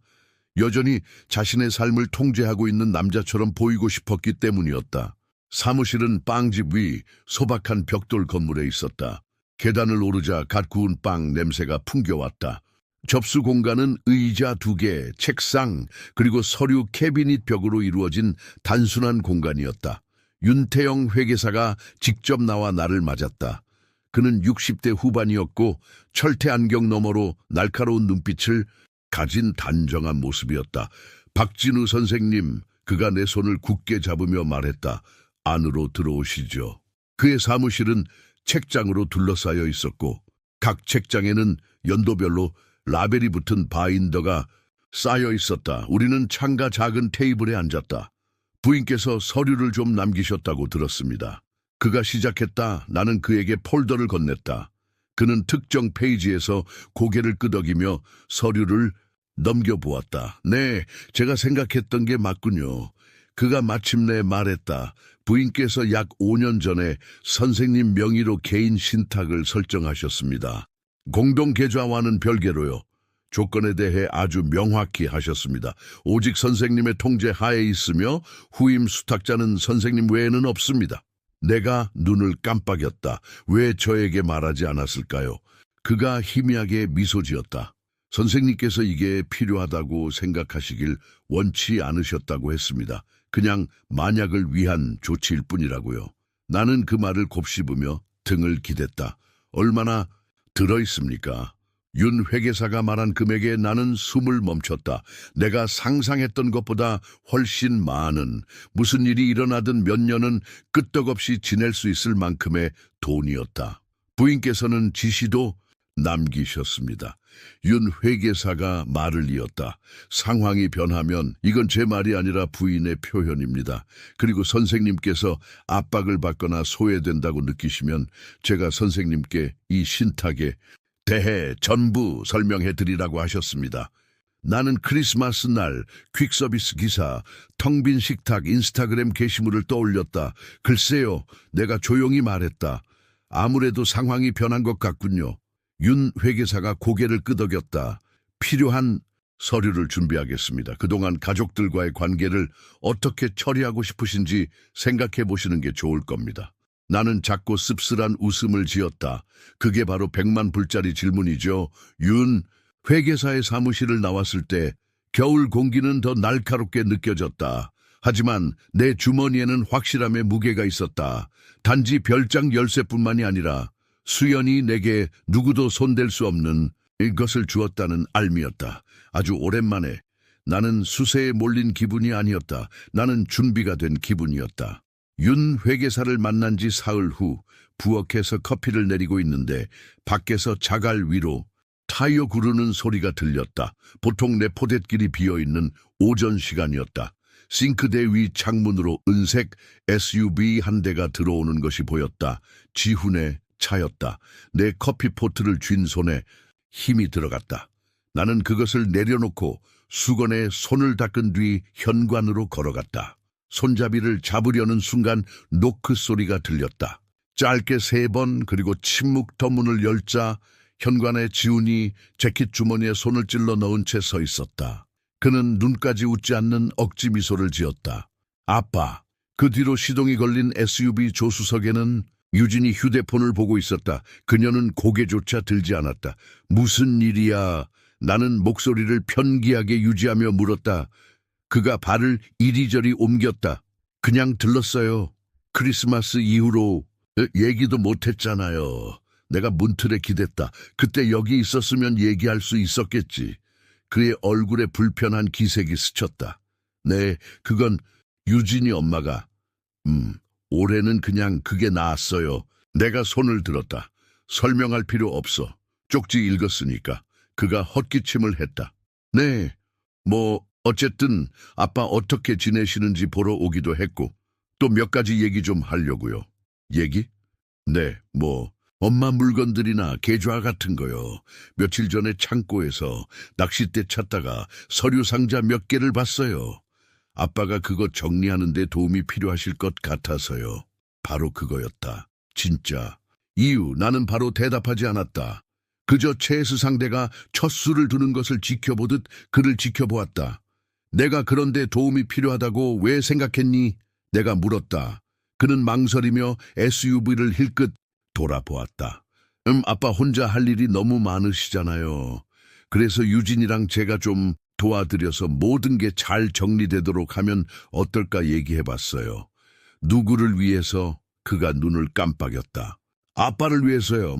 여전히 자신의 삶을 통제하고 있는 남자처럼 보이고 싶었기 때문이었다. 사무실은 빵집 위 소박한 벽돌 건물에 있었다. 계단을 오르자 갓 구운 빵 냄새가 풍겨왔다. 접수 공간은 의자 2개, 책상, 그리고 서류 캐비닛 벽으로 이루어진 단순한 공간이었다. 윤태영 회계사가 직접 나와 나를 맞았다. 그는 60대 후반이었고 철퇴 안경 너머로 날카로운 눈빛을 가진 단정한 모습이었다. 박진우 선생님, 그가 내 손을 굳게 잡으며 말했다. 안으로 들어오시죠. 그의 사무실은 책장으로 둘러싸여 있었고 각 책장에는 연도별로 라벨이 붙은 바인더가 쌓여 있었다. 우리는 창가 작은 테이블에 앉았다. 부인께서 서류를 좀 남기셨다고 들었습니다. 그가 시작했다. 나는 그에게 폴더를 건넸다. 그는 특정 페이지에서 고개를 끄덕이며 서류를 넘겨보았다. 네, 제가 생각했던 게 맞군요. 그가 마침내 말했다. 부인께서 약 5년 전에 선생님 명의로 개인 신탁을 설정하셨습니다. 공동계좌와는 별개로요. 조건에 대해 아주 명확히 하셨습니다. 오직 선생님의 통제 하에 있으며 후임 수탁자는 선생님 외에는 없습니다. 내가 눈을 깜빡였다. 왜 저에게 말하지 않았을까요? 그가 희미하게 미소 지었다. 선생님께서 이게 필요하다고 생각하시길 원치 않으셨다고 했습니다. 그냥 만약을 위한 조치일 뿐이라고요. 나는 그 말을 곱씹으며 등을 기댔다. 얼마나 들어있습니까? 윤 회계사가 말한 금액에 나는 숨을 멈췄다. 내가 상상했던 것보다 훨씬 많은, 무슨 일이 일어나든 몇 년은 끄떡없이 지낼 수 있을 만큼의 돈이었다. 부인께서는 지시도 남기셨습니다. 윤 회계사가 말을 이었다. 상황이 변하면 이건 제 말이 아니라 부인의 표현입니다. 그리고 선생님께서 압박을 받거나 소외된다고 느끼시면 제가 선생님께 이 신탁에 대해 전부 설명해 드리라고 하셨습니다. 나는 크리스마스 날 퀵서비스 기사, 텅 빈 식탁 인스타그램 게시물을 떠올렸다. 글쎄요, 내가 조용히 말했다. 아무래도 상황이 변한 것 같군요. 윤 회계사가 고개를 끄덕였다. 필요한 서류를 준비하겠습니다. 그동안 가족들과의 관계를 어떻게 처리하고 싶으신지 생각해 보시는 게 좋을 겁니다. 나는 작고 씁쓸한 웃음을 지었다. 그게 바로 100만 불짜리 질문이죠. 윤 회계사의 사무실을 나왔을 때 겨울 공기는 더 날카롭게 느껴졌다. 하지만 내 주머니에는 확실함의 무게가 있었다. 단지 별장 열쇠뿐만이 아니라 수연이 내게 누구도 손댈 수 없는 이것을 주었다는 알미였다. 아주 오랜만에 나는 수세에 몰린 기분이 아니었다. 나는 준비가 된 기분이었다. 윤 회계사를 만난 지 사흘 후 부엌에서 커피를 내리고 있는데 밖에서 자갈 위로 타이어 구르는 소리가 들렸다. 보통 내포댓길이 비어있는 오전 시간이었다. 싱크대 위 창문으로 은색 SUV 한 대가 들어오는 것이 보였다. 지훈의 차였다. 내 커피포트를 쥔 손에 힘이 들어갔다. 나는 그것을 내려놓고 수건에 손을 닦은 뒤 현관으로 걸어갔다. 손잡이를 잡으려는 순간 노크 소리가 들렸다. 짧게 3번 그리고 침묵 더 문을 열자 현관에 지훈이 재킷 주머니에 손을 찔러 넣은 채 서 있었다. 그는 눈까지 웃지 않는 억지 미소를 지었다. 아빠. 그 뒤로 시동이 걸린 SUV 조수석에는 유진이 휴대폰을 보고 있었다. 그녀는 고개조차 들지 않았다. 무슨 일이야? 나는 목소리를 편기하게 유지하며 물었다. 그가 발을 이리저리 옮겼다. 그냥 들렀어요. 크리스마스 이후로 얘기도 못했잖아요. 내가 문틀에 기댔다. 그때 여기 있었으면 얘기할 수 있었겠지. 그의 얼굴에 불편한 기색이 스쳤다. 네, 그건 유진이 엄마가. 올해는 그냥 그게 나았어요. 내가 손을 들었다. 설명할 필요 없어. 쪽지 읽었으니까. 그가 헛기침을 했다. 네, 어쨌든 아빠 어떻게 지내시는지 보러 오기도 했고 또 몇 가지 얘기 좀 하려고요. 얘기? 네, 엄마 물건들이나 계좌 같은 거요. 며칠 전에 창고에서 낚싯대 찾다가 서류 상자 몇 개를 봤어요. 아빠가 그거 정리하는 데 도움이 필요하실 것 같아서요. 바로 그거였다. 진짜. 이유 나는 바로 대답하지 않았다. 그저 최스 상대가 첫 수를 두는 것을 지켜보듯 그를 지켜보았다. 내가 그런데 도움이 필요하다고 왜 생각했니? 내가 물었다. 그는 망설이며 SUV를 힐끗 돌아보았다. 아빠 혼자 할 일이 너무 많으시잖아요. 그래서 유진이랑 제가 좀 도와드려서 모든 게 잘 정리되도록 하면 어떨까 얘기해봤어요. 누구를 위해서? 그가 눈을 깜빡였다. 아빠를 위해서요.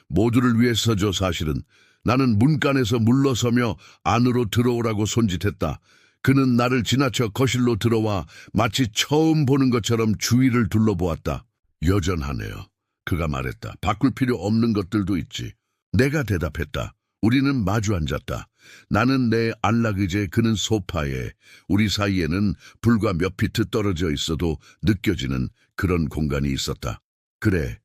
모두를 위해서죠 사실은. 나는 문간에서 물러서며 안으로 들어오라고 손짓했다. 그는 나를 지나쳐 거실로 들어와 마치 처음 보는 것처럼 주위를 둘러보았다. 여전하네요. 그가 말했다. 바꿀 필요 없는 것들도 있지. 내가 대답했다. 우리는 마주 앉았다. 나는 내 안락의제, 그는 소파에. 우리 사이에는 불과 몇 피트 떨어져 있어도 느껴지는 그런 공간이 있었다. 그래,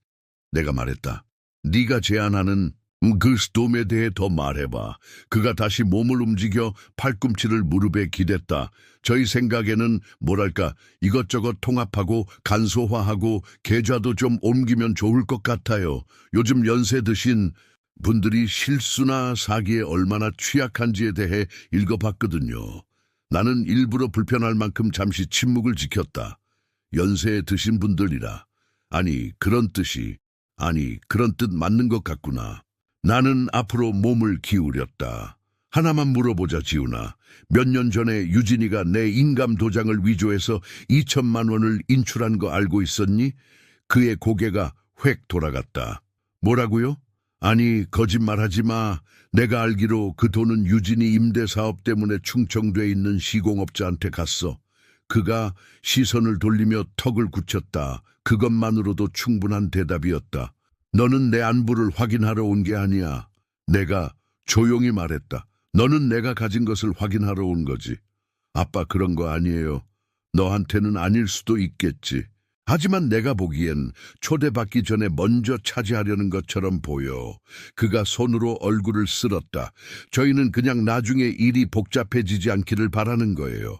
내가 말했다. 네가 제안하는 그 스톰에 대해 더 말해봐. 그가 다시 몸을 움직여 팔꿈치를 무릎에 기댔다. 저희 생각에는 이것저것 통합하고 간소화하고 계좌도 좀 옮기면 좋을 것 같아요. 요즘 연세 드신 분들이 실수나 사기에 얼마나 취약한지에 대해 읽어봤거든요. 나는 일부러 불편할 만큼 잠시 침묵을 지켰다. 연세에 드신 분들이라. 그런 뜻 맞는 것 같구나. 나는 앞으로 몸을 기울였다. 하나만 물어보자, 지훈아. 몇 년 전에 유진이가 내 인감 도장을 위조해서 2천만 원을 인출한 거 알고 있었니? 그의 고개가 획 돌아갔다. 뭐라고요? 거짓말하지 마. 내가 알기로 그 돈은 유진이 임대사업 때문에 충청돼 있는 시공업자한테 갔어. 그가 시선을 돌리며 턱을 굳혔다. 그것만으로도 충분한 대답이었다. 너는 내 안부를 확인하러 온 게 아니야. 내가 조용히 말했다. 너는 내가 가진 것을 확인하러 온 거지. 아빠, 그런 거 아니에요. 너한테는 아닐 수도 있겠지. 하지만 내가 보기엔 초대받기 전에 먼저 차지하려는 것처럼 보여. 그가 손으로 얼굴을 쓸었다. 저희는 그냥 나중에 일이 복잡해지지 않기를 바라는 거예요.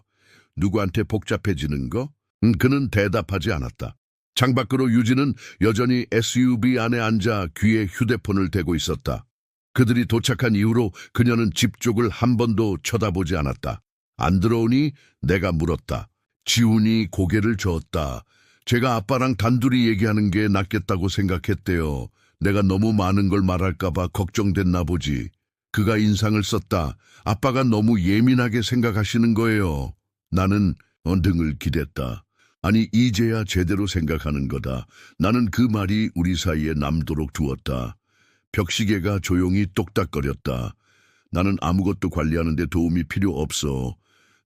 누구한테 복잡해지는 거? 그는 대답하지 않았다. 창밖으로 유진은 여전히 SUV 안에 앉아 귀에 휴대폰을 대고 있었다. 그들이 도착한 이후로 그녀는 집 쪽을 한 번도 쳐다보지 않았다. 안 들어오니? 내가 물었다. 지훈이 고개를 저었다. 제가 아빠랑 단둘이 얘기하는 게 낫겠다고 생각했대요. 내가 너무 많은 걸 말할까봐 걱정됐나 보지. 그가 인상을 썼다. 아빠가 너무 예민하게 생각하시는 거예요. 나는 등을 기댔다. 이제야 제대로 생각하는 거다. 나는 그 말이 우리 사이에 남도록 두었다. 벽시계가 조용히 똑딱거렸다. 나는 아무것도 관리하는 데 도움이 필요 없어.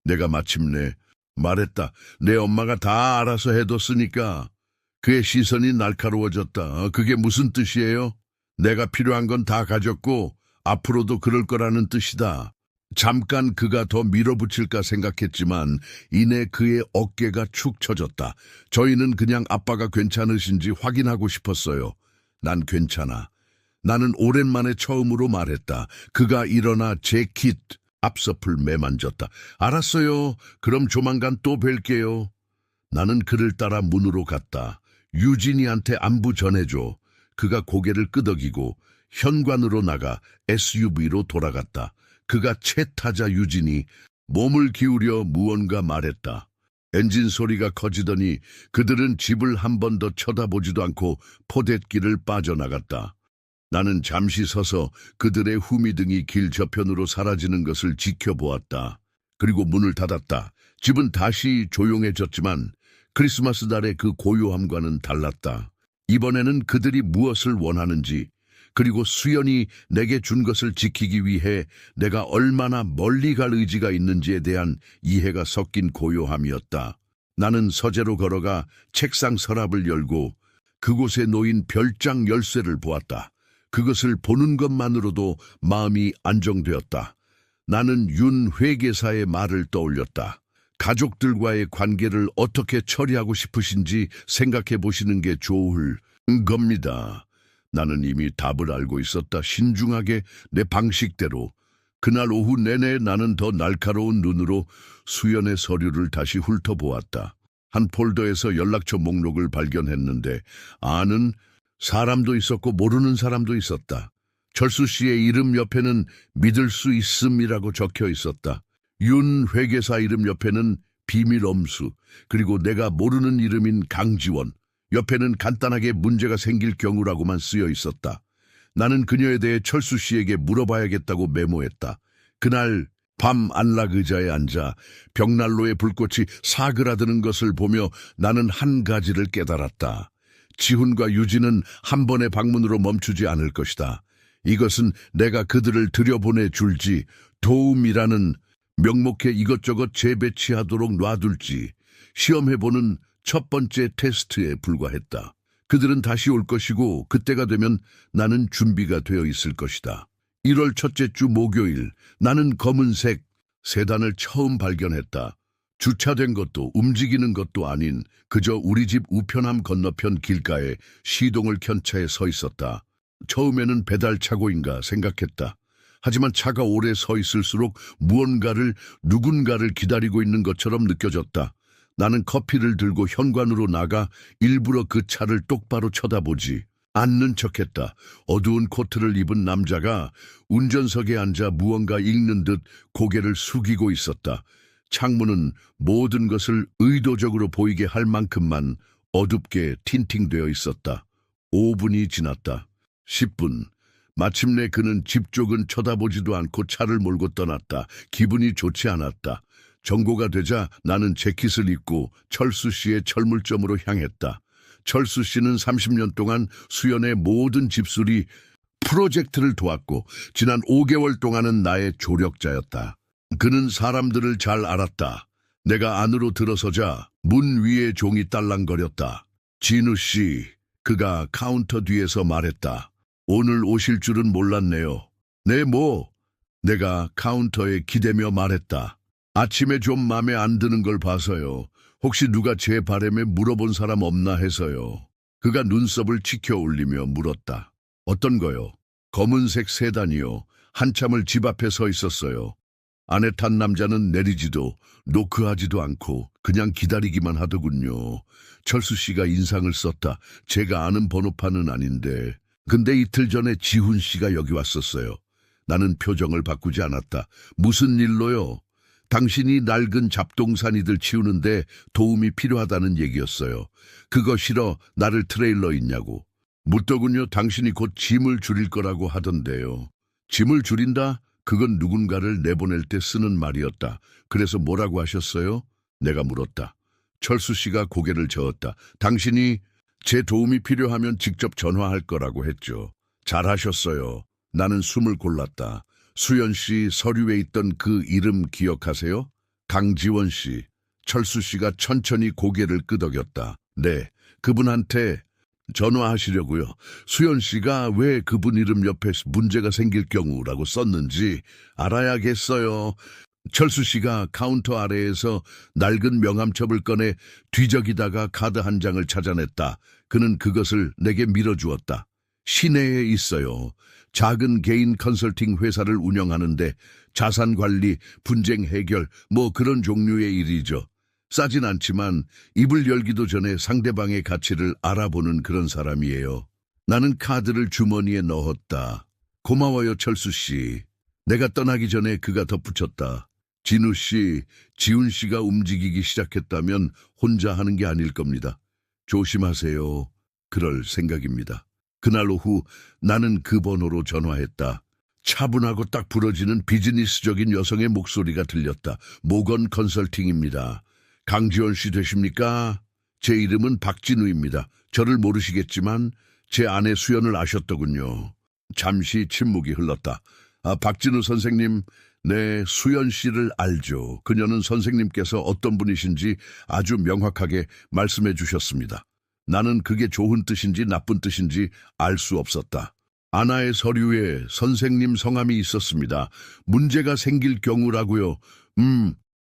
내가 마침내 말했다. 내 엄마가 다 알아서 해뒀으니까. 그의 시선이 날카로워졌다. 그게 무슨 뜻이에요? 내가 필요한 건 다 가졌고 앞으로도 그럴 거라는 뜻이다. 잠깐 그가 더 밀어붙일까 생각했지만 이내 그의 어깨가 축 처졌다. 저희는 그냥 아빠가 괜찮으신지 확인하고 싶었어요. 난 괜찮아. 나는 오랜만에 처음으로 말했다. 그가 일어나 제 킷 앞서풀 매만졌다. 알았어요. 그럼 조만간 또 뵐게요. 나는 그를 따라 문으로 갔다. 유진이한테 안부 전해줘. 그가 고개를 끄덕이고 현관으로 나가 SUV로 돌아갔다. 그가 채 타자 유진이 몸을 기울여 무언가 말했다. 엔진 소리가 커지더니 그들은 집을 한 번 더 쳐다보지도 않고 포댓길을 빠져나갔다. 나는 잠시 서서 그들의 후미등이 길 저편으로 사라지는 것을 지켜보았다. 그리고 문을 닫았다. 집은 다시 조용해졌지만 크리스마스 날의 그 고요함과는 달랐다. 이번에는 그들이 무엇을 원하는지, 그리고 수연이 내게 준 것을 지키기 위해 내가 얼마나 멀리 갈 의지가 있는지에 대한 이해가 섞인 고요함이었다. 나는 서재로 걸어가 책상 서랍을 열고 그곳에 놓인 별장 열쇠를 보았다. 그것을 보는 것만으로도 마음이 안정되었다. 나는 윤 회계사의 말을 떠올렸다. 가족들과의 관계를 어떻게 처리하고 싶으신지 생각해 보시는 게 좋을 겁니다. 나는 이미 답을 알고 있었다. 신중하게 내 방식대로. 그날 오후 내내 나는 더 날카로운 눈으로 수연의 서류를 다시 훑어보았다. 한 폴더에서 연락처 목록을 발견했는데 아는 사람도 있었고 모르는 사람도 있었다. 철수 씨의 이름 옆에는 믿을 수 있음이라고 적혀 있었다. 윤 회계사 이름 옆에는 비밀 엄수, 그리고 내가 모르는 이름인 강지원, 옆에는 간단하게 문제가 생길 경우라고만 쓰여 있었다. 나는 그녀에 대해 철수 씨에게 물어봐야겠다고 메모했다. 그날 밤 안락 의자에 앉아 벽난로의 불꽃이 사그라드는 것을 보며 나는 한 가지를 깨달았다. 지훈과 유진은 한 번의 방문으로 멈추지 않을 것이다. 이것은 내가 그들을 들여보내 줄지, 도움이라는 명목에 이것저것 재배치하도록 놔둘지 시험해보는 첫 번째 테스트에 불과했다. 그들은 다시 올 것이고 그때가 되면 나는 준비가 되어 있을 것이다. 1월 첫째 주 목요일, 나는 검은색 세단을 처음 발견했다. 주차된 것도 움직이는 것도 아닌 그저 우리 집 우편함 건너편 길가에 시동을 켠 차에 서 있었다. 처음에는 배달차고인가 생각했다. 하지만 차가 오래 서 있을수록 누군가를 기다리고 있는 것처럼 느껴졌다. 나는 커피를 들고 현관으로 나가 일부러 그 차를 똑바로 쳐다보지 않는 척했다. 어두운 코트를 입은 남자가 운전석에 앉아 무언가 읽는 듯 고개를 숙이고 있었다. 창문은 모든 것을 의도적으로 보이게 할 만큼만 어둡게 틴팅되어 있었다. 5분이 지났다. 10분. 마침내 그는 집 쪽은 쳐다보지도 않고 차를 몰고 떠났다. 기분이 좋지 않았다. 정고가 되자 나는 재킷을 입고 철수 씨의 철물점으로 향했다. 철수 씨는 30년 동안 수연의 모든 집수리 프로젝트를 도왔고 지난 5개월 동안은 나의 조력자였다. 그는 사람들을 잘 알았다. 내가 안으로 들어서자 문 위에 종이 딸랑거렸다. 진우 씨, 그가 카운터 뒤에서 말했다. 오늘 오실 줄은 몰랐네요. 네, 뭐? 내가 카운터에 기대며 말했다. 아침에 좀 맘에 안 드는 걸 봐서요. 혹시 누가 제 바람에 물어본 사람 없나 해서요. 그가 눈썹을 치켜 올리며 물었다. 어떤 거요? 검은색 세단이요. 한참을 집 앞에 서 있었어요. 안에 탄 남자는 내리지도 노크하지도 않고 그냥 기다리기만 하더군요. 철수 씨가 인상을 썼다. 제가 아는 번호판은 아닌데. 근데 이틀 전에 지훈 씨가 여기 왔었어요. 나는 표정을 바꾸지 않았다. 무슨 일로요? 당신이 낡은 잡동사니들 치우는데 도움이 필요하다는 얘기였어요. 그거 싫어 나를 트레일러 있냐고. 묻더군요. 당신이 곧 짐을 줄일 거라고 하던데요. 짐을 줄인다? 그건 누군가를 내보낼 때 쓰는 말이었다. 그래서 뭐라고 하셨어요? 내가 물었다. 철수 씨가 고개를 저었다. 당신이 제 도움이 필요하면 직접 전화할 거라고 했죠. 잘하셨어요. 나는 숨을 골랐다. 수연 씨 서류에 있던 그 이름 기억하세요? 강지원 씨. 철수 씨가 천천히 고개를 끄덕였다. 네, 그분한테 전화하시려고요. 수연 씨가 왜 그분 이름 옆에 문제가 생길 경우라고 썼는지 알아야겠어요. 철수 씨가 카운터 아래에서 낡은 명함첩을 꺼내 뒤적이다가 카드 한 장을 찾아냈다. 그는 그것을 내게 밀어주었다. 시내에 있어요. 작은 개인 컨설팅 회사를 운영하는데 자산 관리, 분쟁 해결, 뭐 그런 종류의 일이죠. 싸진 않지만 입을 열기도 전에 상대방의 가치를 알아보는 그런 사람이에요. 나는 카드를 주머니에 넣었다. 고마워요, 철수 씨. 내가 떠나기 전에 그가 덧붙였다. 진우 씨, 지훈 씨가 움직이기 시작했다면 혼자 하는 게 아닐 겁니다. 조심하세요. 그럴 생각입니다. 그날 오후 나는 그 번호로 전화했다. 차분하고 딱 부러지는 비즈니스적인 여성의 목소리가 들렸다. 모건 컨설팅입니다. 강지원 씨 되십니까? 제 이름은 박진우입니다. 저를 모르시겠지만 제 아내 수연을 아셨더군요. 잠시 침묵이 흘렀다. 박진우 선생님, 네, 수연 씨를 알죠. 그녀는 선생님께서 어떤 분이신지 아주 명확하게 말씀해 주셨습니다. 나는 그게 좋은 뜻인지 나쁜 뜻인지 알 수 없었다. 아나의 서류에 선생님 성함이 있었습니다. 문제가 생길 경우라고요.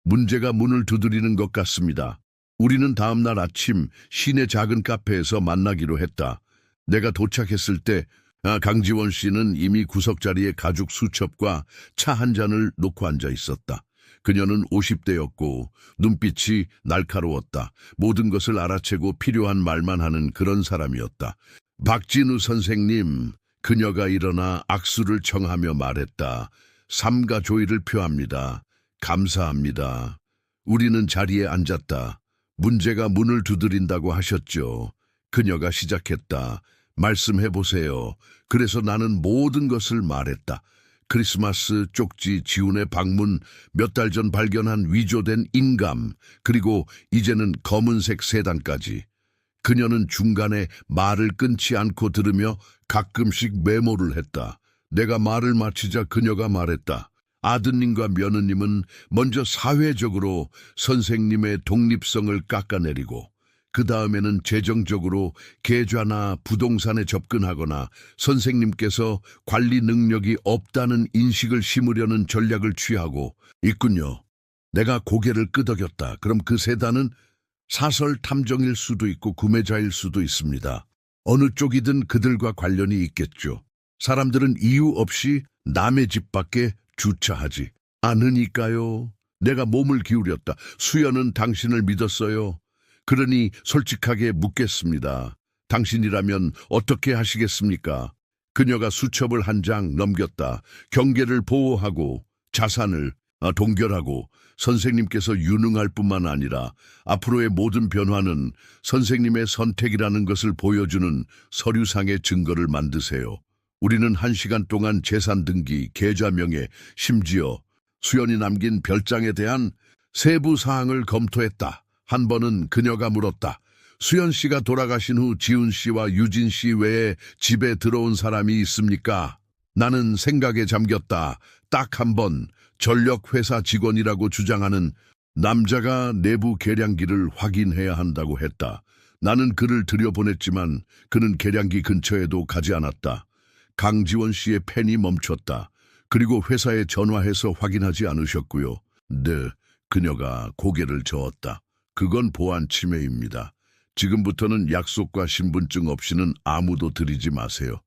문제가 문을 두드리는 것 같습니다. 우리는 다음 날 아침 시내 작은 카페에서 만나기로 했다. 내가 도착했을 때 강지원 씨는 이미 구석자리에 가죽 수첩과 차 한 잔을 놓고 앉아 있었다. 그녀는 50대였고 눈빛이 날카로웠다. 모든 것을 알아채고 필요한 말만 하는 그런 사람이었다. 박진우 선생님, 그녀가 일어나 악수를 청하며 말했다. 삼가 조의를 표합니다. 감사합니다. 우리는 자리에 앉았다. 문제가 문을 두드린다고 하셨죠. 그녀가 시작했다. 말씀해보세요. 그래서 나는 모든 것을 말했다. 크리스마스 쪽지, 지훈의 방문, 몇 달 전 발견한 위조된 인감, 그리고 이제는 검은색 세단까지. 그녀는 중간에 말을 끊지 않고 들으며 가끔씩 메모를 했다. 내가 말을 마치자 그녀가 말했다. 아드님과 며느님은 먼저 사회적으로 선생님의 독립성을 깎아내리고 그 다음에는 재정적으로 계좌나 부동산에 접근하거나 선생님께서 관리 능력이 없다는 인식을 심으려는 전략을 취하고 있군요. 내가 고개를 끄덕였다. 그럼 그 세단은 사설 탐정일 수도 있고 구매자일 수도 있습니다. 어느 쪽이든 그들과 관련이 있겠죠. 사람들은 이유 없이 남의 집 밖에 주차하지 않으니까요. 내가 몸을 기울였다. 수연은 당신을 믿었어요. 그러니 솔직하게 묻겠습니다. 당신이라면 어떻게 하시겠습니까? 그녀가 수첩을 한 장 넘겼다. 경계를 보호하고 자산을 동결하고 선생님께서 유능할 뿐만 아니라 앞으로의 모든 변화는 선생님의 선택이라는 것을 보여주는 서류상의 증거를 만드세요. 우리는 1시간 동안 재산 등기, 계좌명에 심지어 수연이 남긴 별장에 대한 세부 사항을 검토했다. 한 번은 그녀가 물었다. 수연 씨가 돌아가신 후 지훈 씨와 유진 씨 외에 집에 들어온 사람이 있습니까? 나는 생각에 잠겼다. 딱 한 번 전력회사 직원이라고 주장하는 남자가 내부 계량기를 확인해야 한다고 했다. 나는 그를 들여보냈지만 그는 계량기 근처에도 가지 않았다. 강지원 씨의 펜이 멈췄다. 그리고 회사에 전화해서 확인하지 않으셨고요. 네, 그녀가 고개를 저었다. 그건 보안 침해입니다. 지금부터는 약속과 신분증 없이는 아무도 들이지 마세요.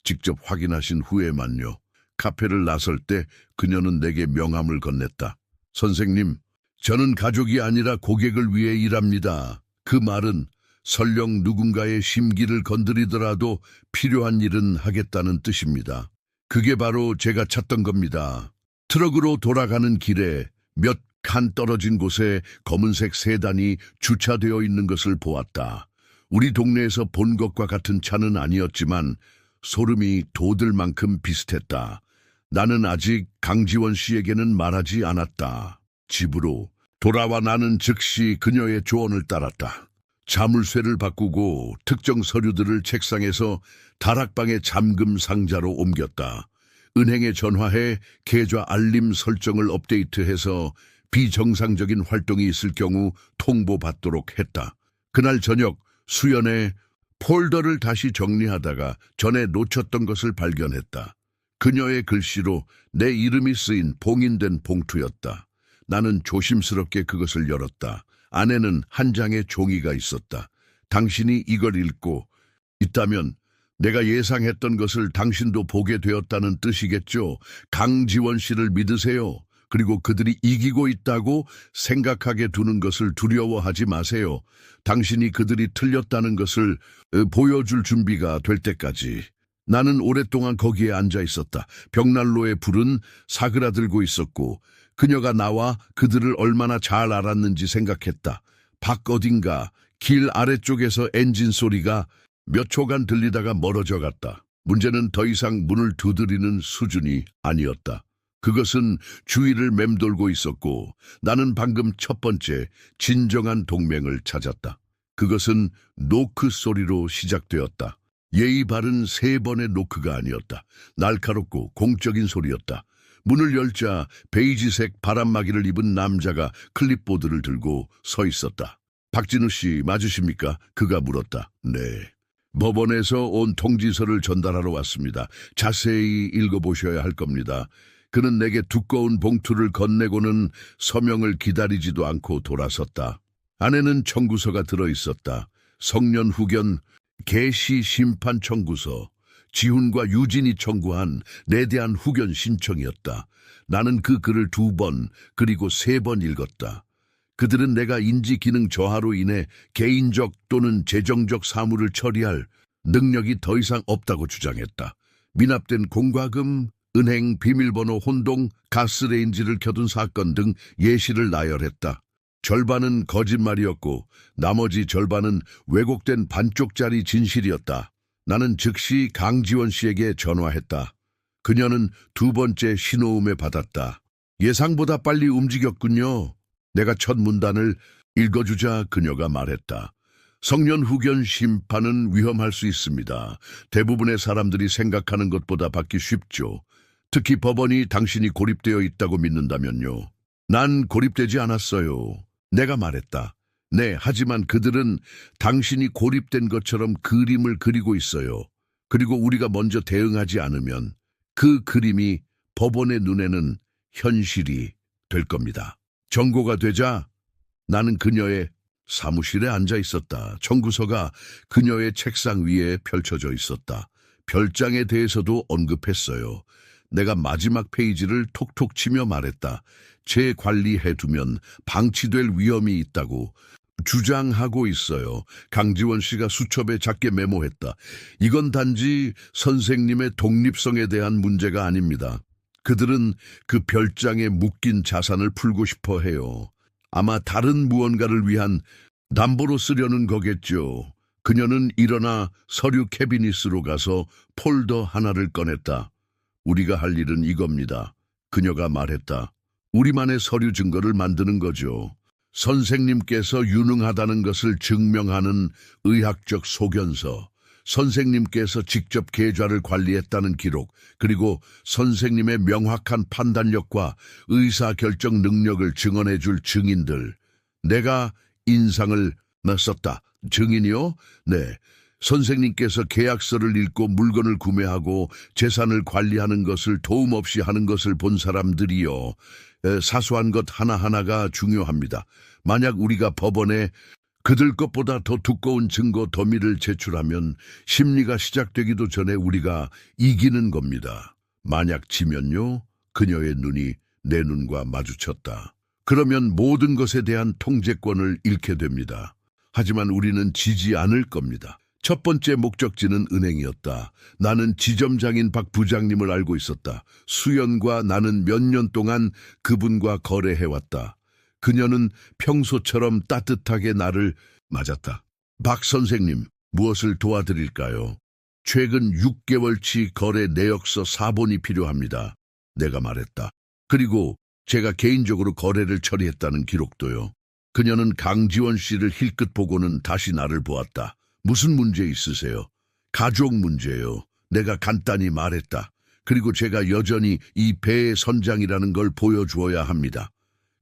직접 확인하신 후에만요. 카페를 나설 때 그녀는 내게 명함을 건넸다. 선생님, 저는 가족이 아니라 고객을 위해 일합니다. 그 말은 설령 누군가의 심기를 건드리더라도 필요한 일은 하겠다는 뜻입니다. 그게 바로 제가 찾던 겁니다. 트럭으로 돌아가는 길에 몇 칸 떨어진 곳에 검은색 세단이 주차되어 있는 것을 보았다. 우리 동네에서 본 것과 같은 차는 아니었지만 소름이 돋을 만큼 비슷했다. 나는 아직 강지원 씨에게는 말하지 않았다. 집으로 돌아와 나는 즉시 그녀의 조언을 따랐다. 자물쇠를 바꾸고 특정 서류들을 책상에서 다락방의 잠금 상자로 옮겼다. 은행에 전화해 계좌 알림 설정을 업데이트해서 비정상적인 활동이 있을 경우 통보받도록 했다. 그날 저녁 수연의 폴더를 다시 정리하다가 전에 놓쳤던 것을 발견했다. 그녀의 글씨로 내 이름이 쓰인 봉인된 봉투였다. 나는 조심스럽게 그것을 열었다. 안에는 한 장의 종이가 있었다. 당신이 이걸 읽고 있다면 내가 예상했던 것을 당신도 보게 되었다는 뜻이겠죠. 강지원 씨를 믿으세요. 그리고 그들이 이기고 있다고 생각하게 두는 것을 두려워하지 마세요. 당신이 그들이 틀렸다는 것을 보여줄 준비가 될 때까지. 나는 오랫동안 거기에 앉아 있었다. 벽난로에 불은 사그라들고 있었고 그녀가 나와 그들을 얼마나 잘 알았는지 생각했다. 밖 어딘가 길 아래쪽에서 엔진 소리가 몇 초간 들리다가 멀어져 갔다. 문제는 더 이상 문을 두드리는 수준이 아니었다. 그것은 주위를 맴돌고 있었고 나는 방금 첫 번째 진정한 동맹을 찾았다. 그것은 노크 소리로 시작되었다. 예의 바른 3번의 노크가 아니었다. 날카롭고 공적인 소리였다. 문을 열자 베이지색 바람막이를 입은 남자가 클립보드를 들고 서 있었다. 박진우 씨 맞으십니까? 그가 물었다. 네. 법원에서 온 통지서를 전달하러 왔습니다. 자세히 읽어보셔야 할 겁니다. 그는 내게 두꺼운 봉투를 건네고는 서명을 기다리지도 않고 돌아섰다. 안에는 청구서가 들어있었다. 성년 후견 개시 심판 청구서, 지훈과 유진이 청구한 내 대한 후견 신청이었다. 나는 그 글을 2번 그리고 3번 읽었다. 그들은 내가 인지기능 저하로 인해 개인적 또는 재정적 사무를 처리할 능력이 더 이상 없다고 주장했다. 미납된 공과금, 은행 비밀번호 혼동, 가스레인지를 켜둔 사건 등 예시를 나열했다. 절반은 거짓말이었고 나머지 절반은 왜곡된 반쪽짜리 진실이었다. 나는 즉시 강지원 씨에게 전화했다. 그녀는 2번째 신호음에 받았다. 예상보다 빨리 움직였군요. 내가 첫 문단을 읽어주자 그녀가 말했다. 성년 후견 심판은 위험할 수 있습니다. 대부분의 사람들이 생각하는 것보다 받기 쉽죠. 특히 법원이 당신이 고립되어 있다고 믿는다면요. 난 고립되지 않았어요. 내가 말했다. 네, 하지만 그들은 당신이 고립된 것처럼 그림을 그리고 있어요. 그리고 우리가 먼저 대응하지 않으면 그 그림이 법원의 눈에는 현실이 될 겁니다. 정고가 되자 나는 그녀의 사무실에 앉아 있었다. 청구서가 그녀의 책상 위에 펼쳐져 있었다. 별장에 대해서도 언급했어요. 내가 마지막 페이지를 톡톡 치며 말했다. 재관리해두면 방치될 위험이 있다고 주장하고 있어요. 강지원 씨가 수첩에 작게 메모했다. 이건 단지 선생님의 독립성에 대한 문제가 아닙니다. 그들은 그 별장에 묶인 자산을 풀고 싶어 해요. 아마 다른 무언가를 위한 담보로 쓰려는 거겠죠. 그녀는 일어나 서류 캐비닛으로 가서 폴더 하나를 꺼냈다. 우리가 할 일은 이겁니다. 그녀가 말했다. 우리만의 서류 증거를 만드는 거죠. 선생님께서 유능하다는 것을 증명하는 의학적 소견서, 선생님께서 직접 계좌를 관리했다는 기록, 그리고 선생님의 명확한 판단력과 의사결정 능력을 증언해줄 증인들. 내가 인상을 썼다. 증인이요? 네. 선생님께서 계약서를 읽고 물건을 구매하고 재산을 관리하는 것을 도움 없이 하는 것을 본 사람들이요. 사소한 것 하나하나가 중요합니다. 만약 우리가 법원에 그들 것보다 더 두꺼운 증거 더미를 제출하면 심리가 시작되기도 전에 우리가 이기는 겁니다. 만약 지면요, 그녀의 눈이 내 눈과 마주쳤다. 그러면 모든 것에 대한 통제권을 잃게 됩니다. 하지만 우리는 지지 않을 겁니다. 첫 번째 목적지는 은행이었다. 나는 지점장인 박 부장님을 알고 있었다. 수연과 나는 몇 년 동안 그분과 거래해왔다. 그녀는 평소처럼 따뜻하게 나를 맞았다. 박 선생님, 무엇을 도와드릴까요? 최근 6개월치 거래 내역서 4본이 필요합니다. 내가 말했다. 그리고 제가 개인적으로 거래를 처리했다는 기록도요. 그녀는 강지원 씨를 힐끗 보고는 다시 나를 보았다. 무슨 문제 있으세요? 가족 문제요. 내가 간단히 말했다. 그리고 제가 여전히 이 배의 선장이라는 걸 보여주어야 합니다.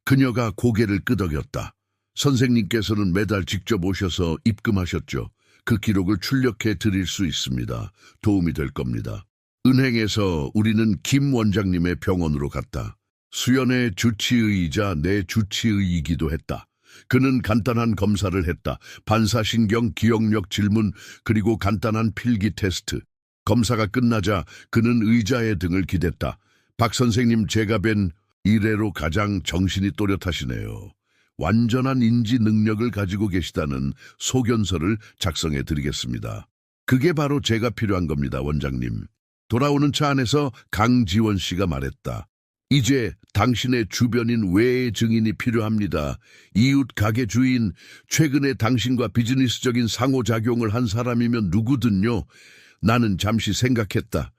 그녀가 고개를 끄덕였다. 선생님께서는 매달 직접 오셔서 입금하셨죠. 그 기록을 출력해 드릴 수 있습니다. 도움이 될 겁니다. 은행에서 우리는 김 원장님의 병원으로 갔다. 수연의 주치의이자 내 주치의이기도 했다. 그는 간단한 검사를 했다. 반사신경, 기억력 질문, 그리고 간단한 필기 테스트. 검사가 끝나자 그는 의자에 등을 기댔다. 박 선생님, 제가 뵌 이래로 가장 정신이 또렷하시네요. 완전한 인지 능력을 가지고 계시다는 소견서를 작성해 드리겠습니다. 그게 바로 제가 필요한 겁니다, 원장님. 돌아오는 차 안에서 강지원 씨가 말했다. 이제 당신의 주변인 외의 증인이 필요합니다. 이웃 가게 주인, 최근에 당신과 비즈니스적인 상호작용을 한 사람이면 누구든요. 나는 잠시 생각했다.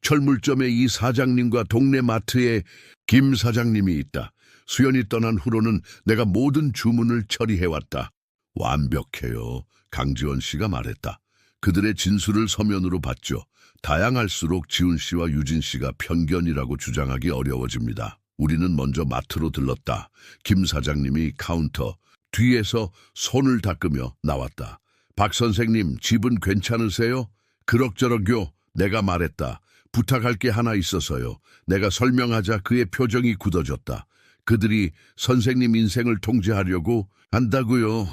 철물점의 이 사장님과 동네 마트에 김 사장님이 있다. 수연이 떠난 후로는 내가 모든 주문을 처리해왔다. 완벽해요. 강지원 씨가 말했다. 그들의 진술을 서면으로 봤죠. 다양할수록 지훈 씨와 유진 씨가 편견이라고 주장하기 어려워집니다. 우리는 먼저 마트로 들렀다. 김 사장님이 카운터 뒤에서 손을 닦으며 나왔다. 박 선생님, 집은 괜찮으세요? 그럭저럭요. 내가 말했다. 부탁할 게 하나 있어서요. 내가 설명하자 그의 표정이 굳어졌다. 그들이 선생님 인생을 통제하려고 한다고요.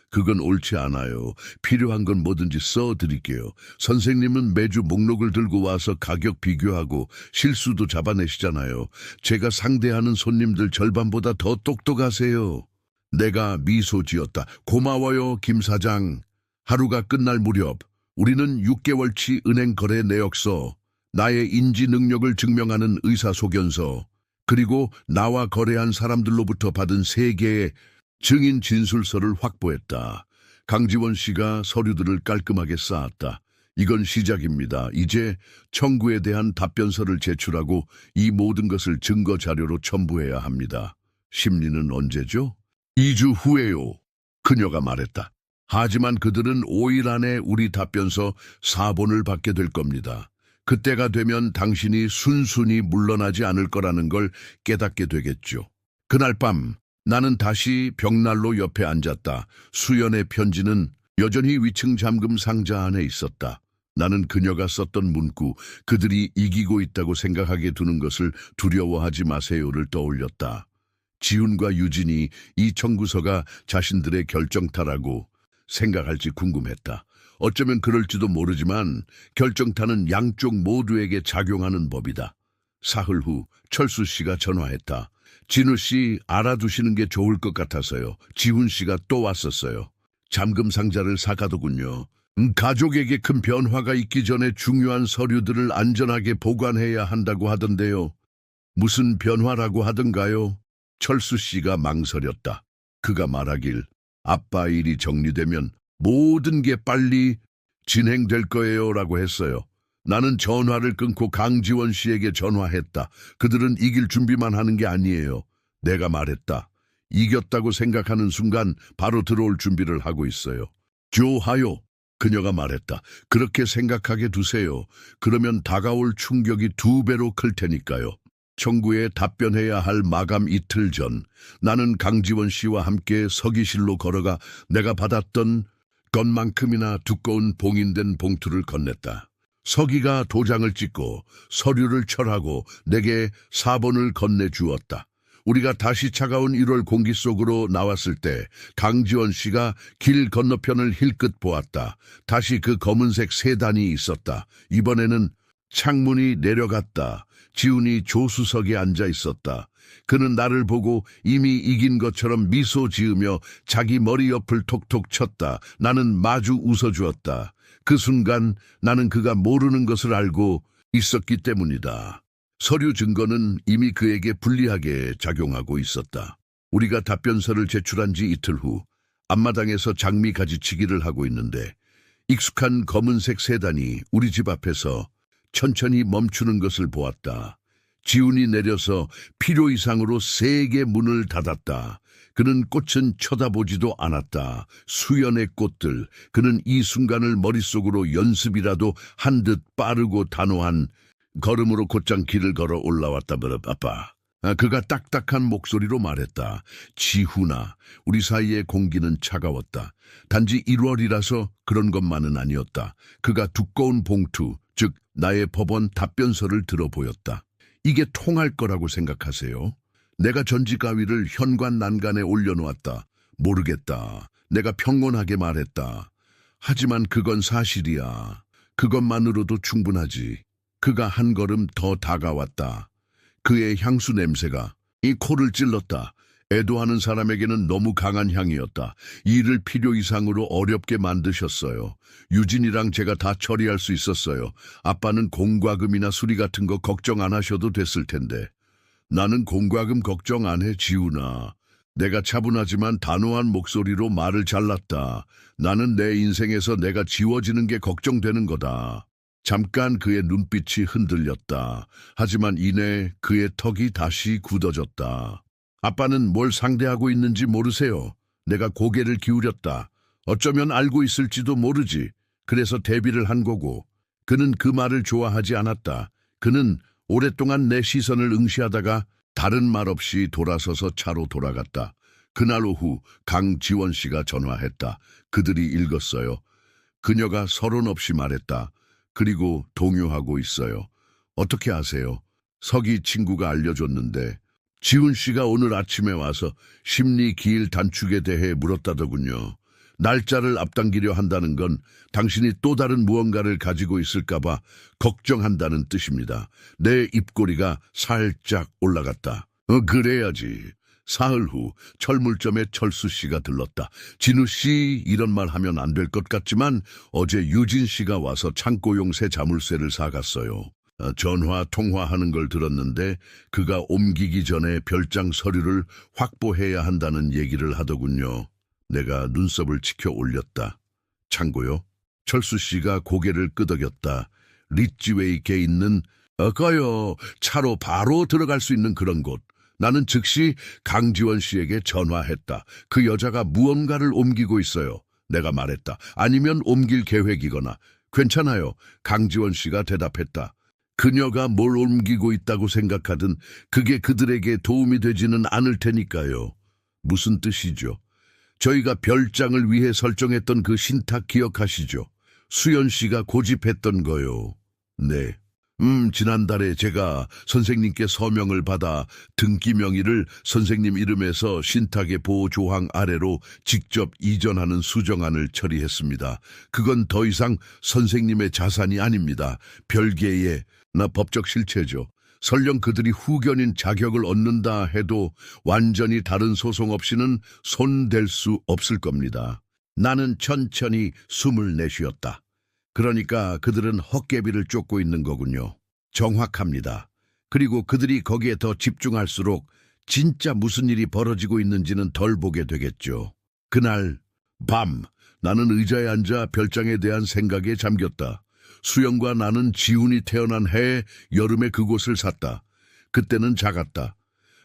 그건 옳지 않아요. 필요한 건 뭐든지 써드릴게요. 선생님은 매주 목록을 들고 와서 가격 비교하고 실수도 잡아내시잖아요. 제가 상대하는 손님들 절반보다 더 똑똑하세요. 내가 미소 지었다. 고마워요, 김 사장. 하루가 끝날 무렵 우리는 6개월치 은행 거래 내역서, 나의 인지 능력을 증명하는 의사소견서, 그리고 나와 거래한 사람들로부터 받은 3개의 증인 진술서를 확보했다. 강지원 씨가 서류들을 깔끔하게 쌓았다. 이건 시작입니다. 이제 청구에 대한 답변서를 제출하고 이 모든 것을 증거 자료로 첨부해야 합니다. 심리는 언제죠? 2주 후에요. 그녀가 말했다. 하지만 그들은 5일 안에 우리 답변서 4본을 받게 될 겁니다. 그때가 되면 당신이 순순히 물러나지 않을 거라는 걸 깨닫게 되겠죠. 그날 밤 나는 다시 벽난로 옆에 앉았다. 수연의 편지는 여전히 위층 잠금 상자 안에 있었다. 나는 그녀가 썼던 문구, 그들이 이기고 있다고 생각하게 두는 것을 두려워하지 마세요를 떠올렸다. 지훈과 유진이 이 청구서가 자신들의 결정타라고 생각할지 궁금했다. 어쩌면 그럴지도 모르지만 결정타는 양쪽 모두에게 작용하는 법이다. 사흘 후 철수 씨가 전화했다. 진우 씨 알아두시는 게 좋을 것 같아서요. 지훈 씨가 또 왔었어요. 잠금 상자를 사가더군요. 가족에게 큰 변화가 있기 전에 중요한 서류들을 안전하게 보관해야 한다고 하던데요. 무슨 변화라고 하던가요? 철수 씨가 망설였다. 그가 말하길 아빠 일이 정리되면 모든 게 빨리 진행될 거예요 라고 했어요. 나는 전화를 끊고 강지원 씨에게 전화했다. 그들은 이길 준비만 하는 게 아니에요. 내가 말했다. 이겼다고 생각하는 순간 바로 들어올 준비를 하고 있어요. 좋아요. 그녀가 말했다. 그렇게 생각하게 두세요. 그러면 다가올 충격이 2배로 클 테니까요. 청구에 답변해야 할 마감 이틀 전 나는 강지원 씨와 함께 서기실로 걸어가 내가 받았던 것만큼이나 두꺼운 봉인된 봉투를 건넸다. 서기가 도장을 찍고 서류를 철하고 내게 4본을 건네주었다. 우리가 다시 차가운 1월 공기 속으로 나왔을 때 강지원 씨가 길 건너편을 힐끗 보았다. 다시 그 검은색 세단이 있었다. 이번에는 창문이 내려갔다. 지훈이 조수석에 앉아 있었다. 그는 나를 보고 이미 이긴 것처럼 미소 지으며 자기 머리 옆을 톡톡 쳤다. 나는 마주 웃어주었다. 그 순간 나는 그가 모르는 것을 알고 있었기 때문이다. 서류 증거는 이미 그에게 불리하게 작용하고 있었다. 우리가 답변서를 제출한 지 이틀 후 앞마당에서 장미 가지치기를 하고 있는데 익숙한 검은색 세단이 우리 집 앞에서 천천히 멈추는 것을 보았다. 지훈이 내려서 필요 이상으로 세게 문을 닫았다. 그는 꽃은 쳐다보지도 않았다. 수연의 꽃들. 그는 이 순간을 머릿속으로 연습이라도 한 듯 빠르고 단호한 걸음으로 곧장 길을 걸어 올라왔다. 아빠. 그가 딱딱한 목소리로 말했다. 지훈아, 우리 사이의 공기는 차가웠다. 단지 1월이라서 그런 것만은 아니었다. 그가 두꺼운 봉투, 즉 나의 법원 답변서를 들어 보였다. 이게 통할 거라고 생각하세요? 내가 전지 가위를 현관 난간에 올려놓았다. 모르겠다. 내가 평온하게 말했다. 하지만 그건 사실이야. 그것만으로도 충분하지. 그가 한 걸음 더 다가왔다. 그의 향수 냄새가 이 코를 찔렀다. 애도하는 사람에게는 너무 강한 향이었다. 일을 필요 이상으로 어렵게 만드셨어요. 유진이랑 제가 다 처리할 수 있었어요. 아빠는 공과금이나 수리 같은 거 걱정 안 하셔도 됐을 텐데. 나는 공과금 걱정 안 해, 지훈아. 내가 차분하지만 단호한 목소리로 말을 잘랐다. 나는 내 인생에서 내가 지워지는 게 걱정되는 거다. 잠깐 그의 눈빛이 흔들렸다. 하지만 이내 그의 턱이 다시 굳어졌다. 아빠는 뭘 상대하고 있는지 모르세요. 내가 고개를 기울였다. 어쩌면 알고 있을지도 모르지. 그래서 대비를 한 거고. 그는 그 말을 좋아하지 않았다. 그는 오랫동안 내 시선을 응시하다가 다른 말 없이 돌아서서 차로 돌아갔다. 그날 오후 강지원 씨가 전화했다. 그들이 읽었어요. 그녀가 서론 없이 말했다. 그리고 동요하고 있어요. 어떻게 아세요? 석이 친구가 알려줬는데 지훈 씨가 오늘 아침에 와서 심리 기일 단축에 대해 물었다더군요. 날짜를 앞당기려 한다는 건 당신이 또 다른 무언가를 가지고 있을까봐 걱정한다는 뜻입니다. 내 입꼬리가 살짝 올라갔다. 그래야지. 사흘 후 철물점에 철수 씨가 들렀다. 진우 씨, 이런 말 하면 안 될 것 같지만 어제 유진 씨가 와서 창고용 새 자물쇠를 사갔어요. 전화 통화하는 걸 들었는데 그가 옮기기 전에 별장 서류를 확보해야 한다는 얘기를 하더군요. 내가 눈썹을 치켜 올렸다. 창고요? 철수 씨가 고개를 끄덕였다. 리치웨이께 있는 거요. 차로 바로 들어갈 수 있는 그런 곳. 나는 즉시 강지원 씨에게 전화했다. 그 여자가 무언가를 옮기고 있어요. 내가 말했다. 아니면 옮길 계획이거나. 괜찮아요. 강지원 씨가 대답했다. 그녀가 뭘 옮기고 있다고 생각하든 그게 그들에게 도움이 되지는 않을 테니까요. 무슨 뜻이죠? 저희가 별장을 위해 설정했던 그 신탁 기억하시죠? 수연 씨가 고집했던 거요. 네. 지난달에 제가 선생님께 서명을 받아 등기 명의를 선생님 이름에서 신탁의 보호 조항 아래로 직접 이전하는 수정안을 처리했습니다. 그건 더 이상 선생님의 자산이 아닙니다. 별개의 법적 실체죠. 설령 그들이 후견인 자격을 얻는다 해도 완전히 다른 소송 없이는 손댈 수 없을 겁니다. 나는 천천히 숨을 내쉬었다. 그러니까 그들은 헛개비를 쫓고 있는 거군요. 정확합니다. 그리고 그들이 거기에 더 집중할수록 진짜 무슨 일이 벌어지고 있는지는 덜 보게 되겠죠. 그날 밤 나는 의자에 앉아 별장에 대한 생각에 잠겼다. 수영과 나는 지훈이 태어난 해에 여름에 그곳을 샀다. 그때는 작았다.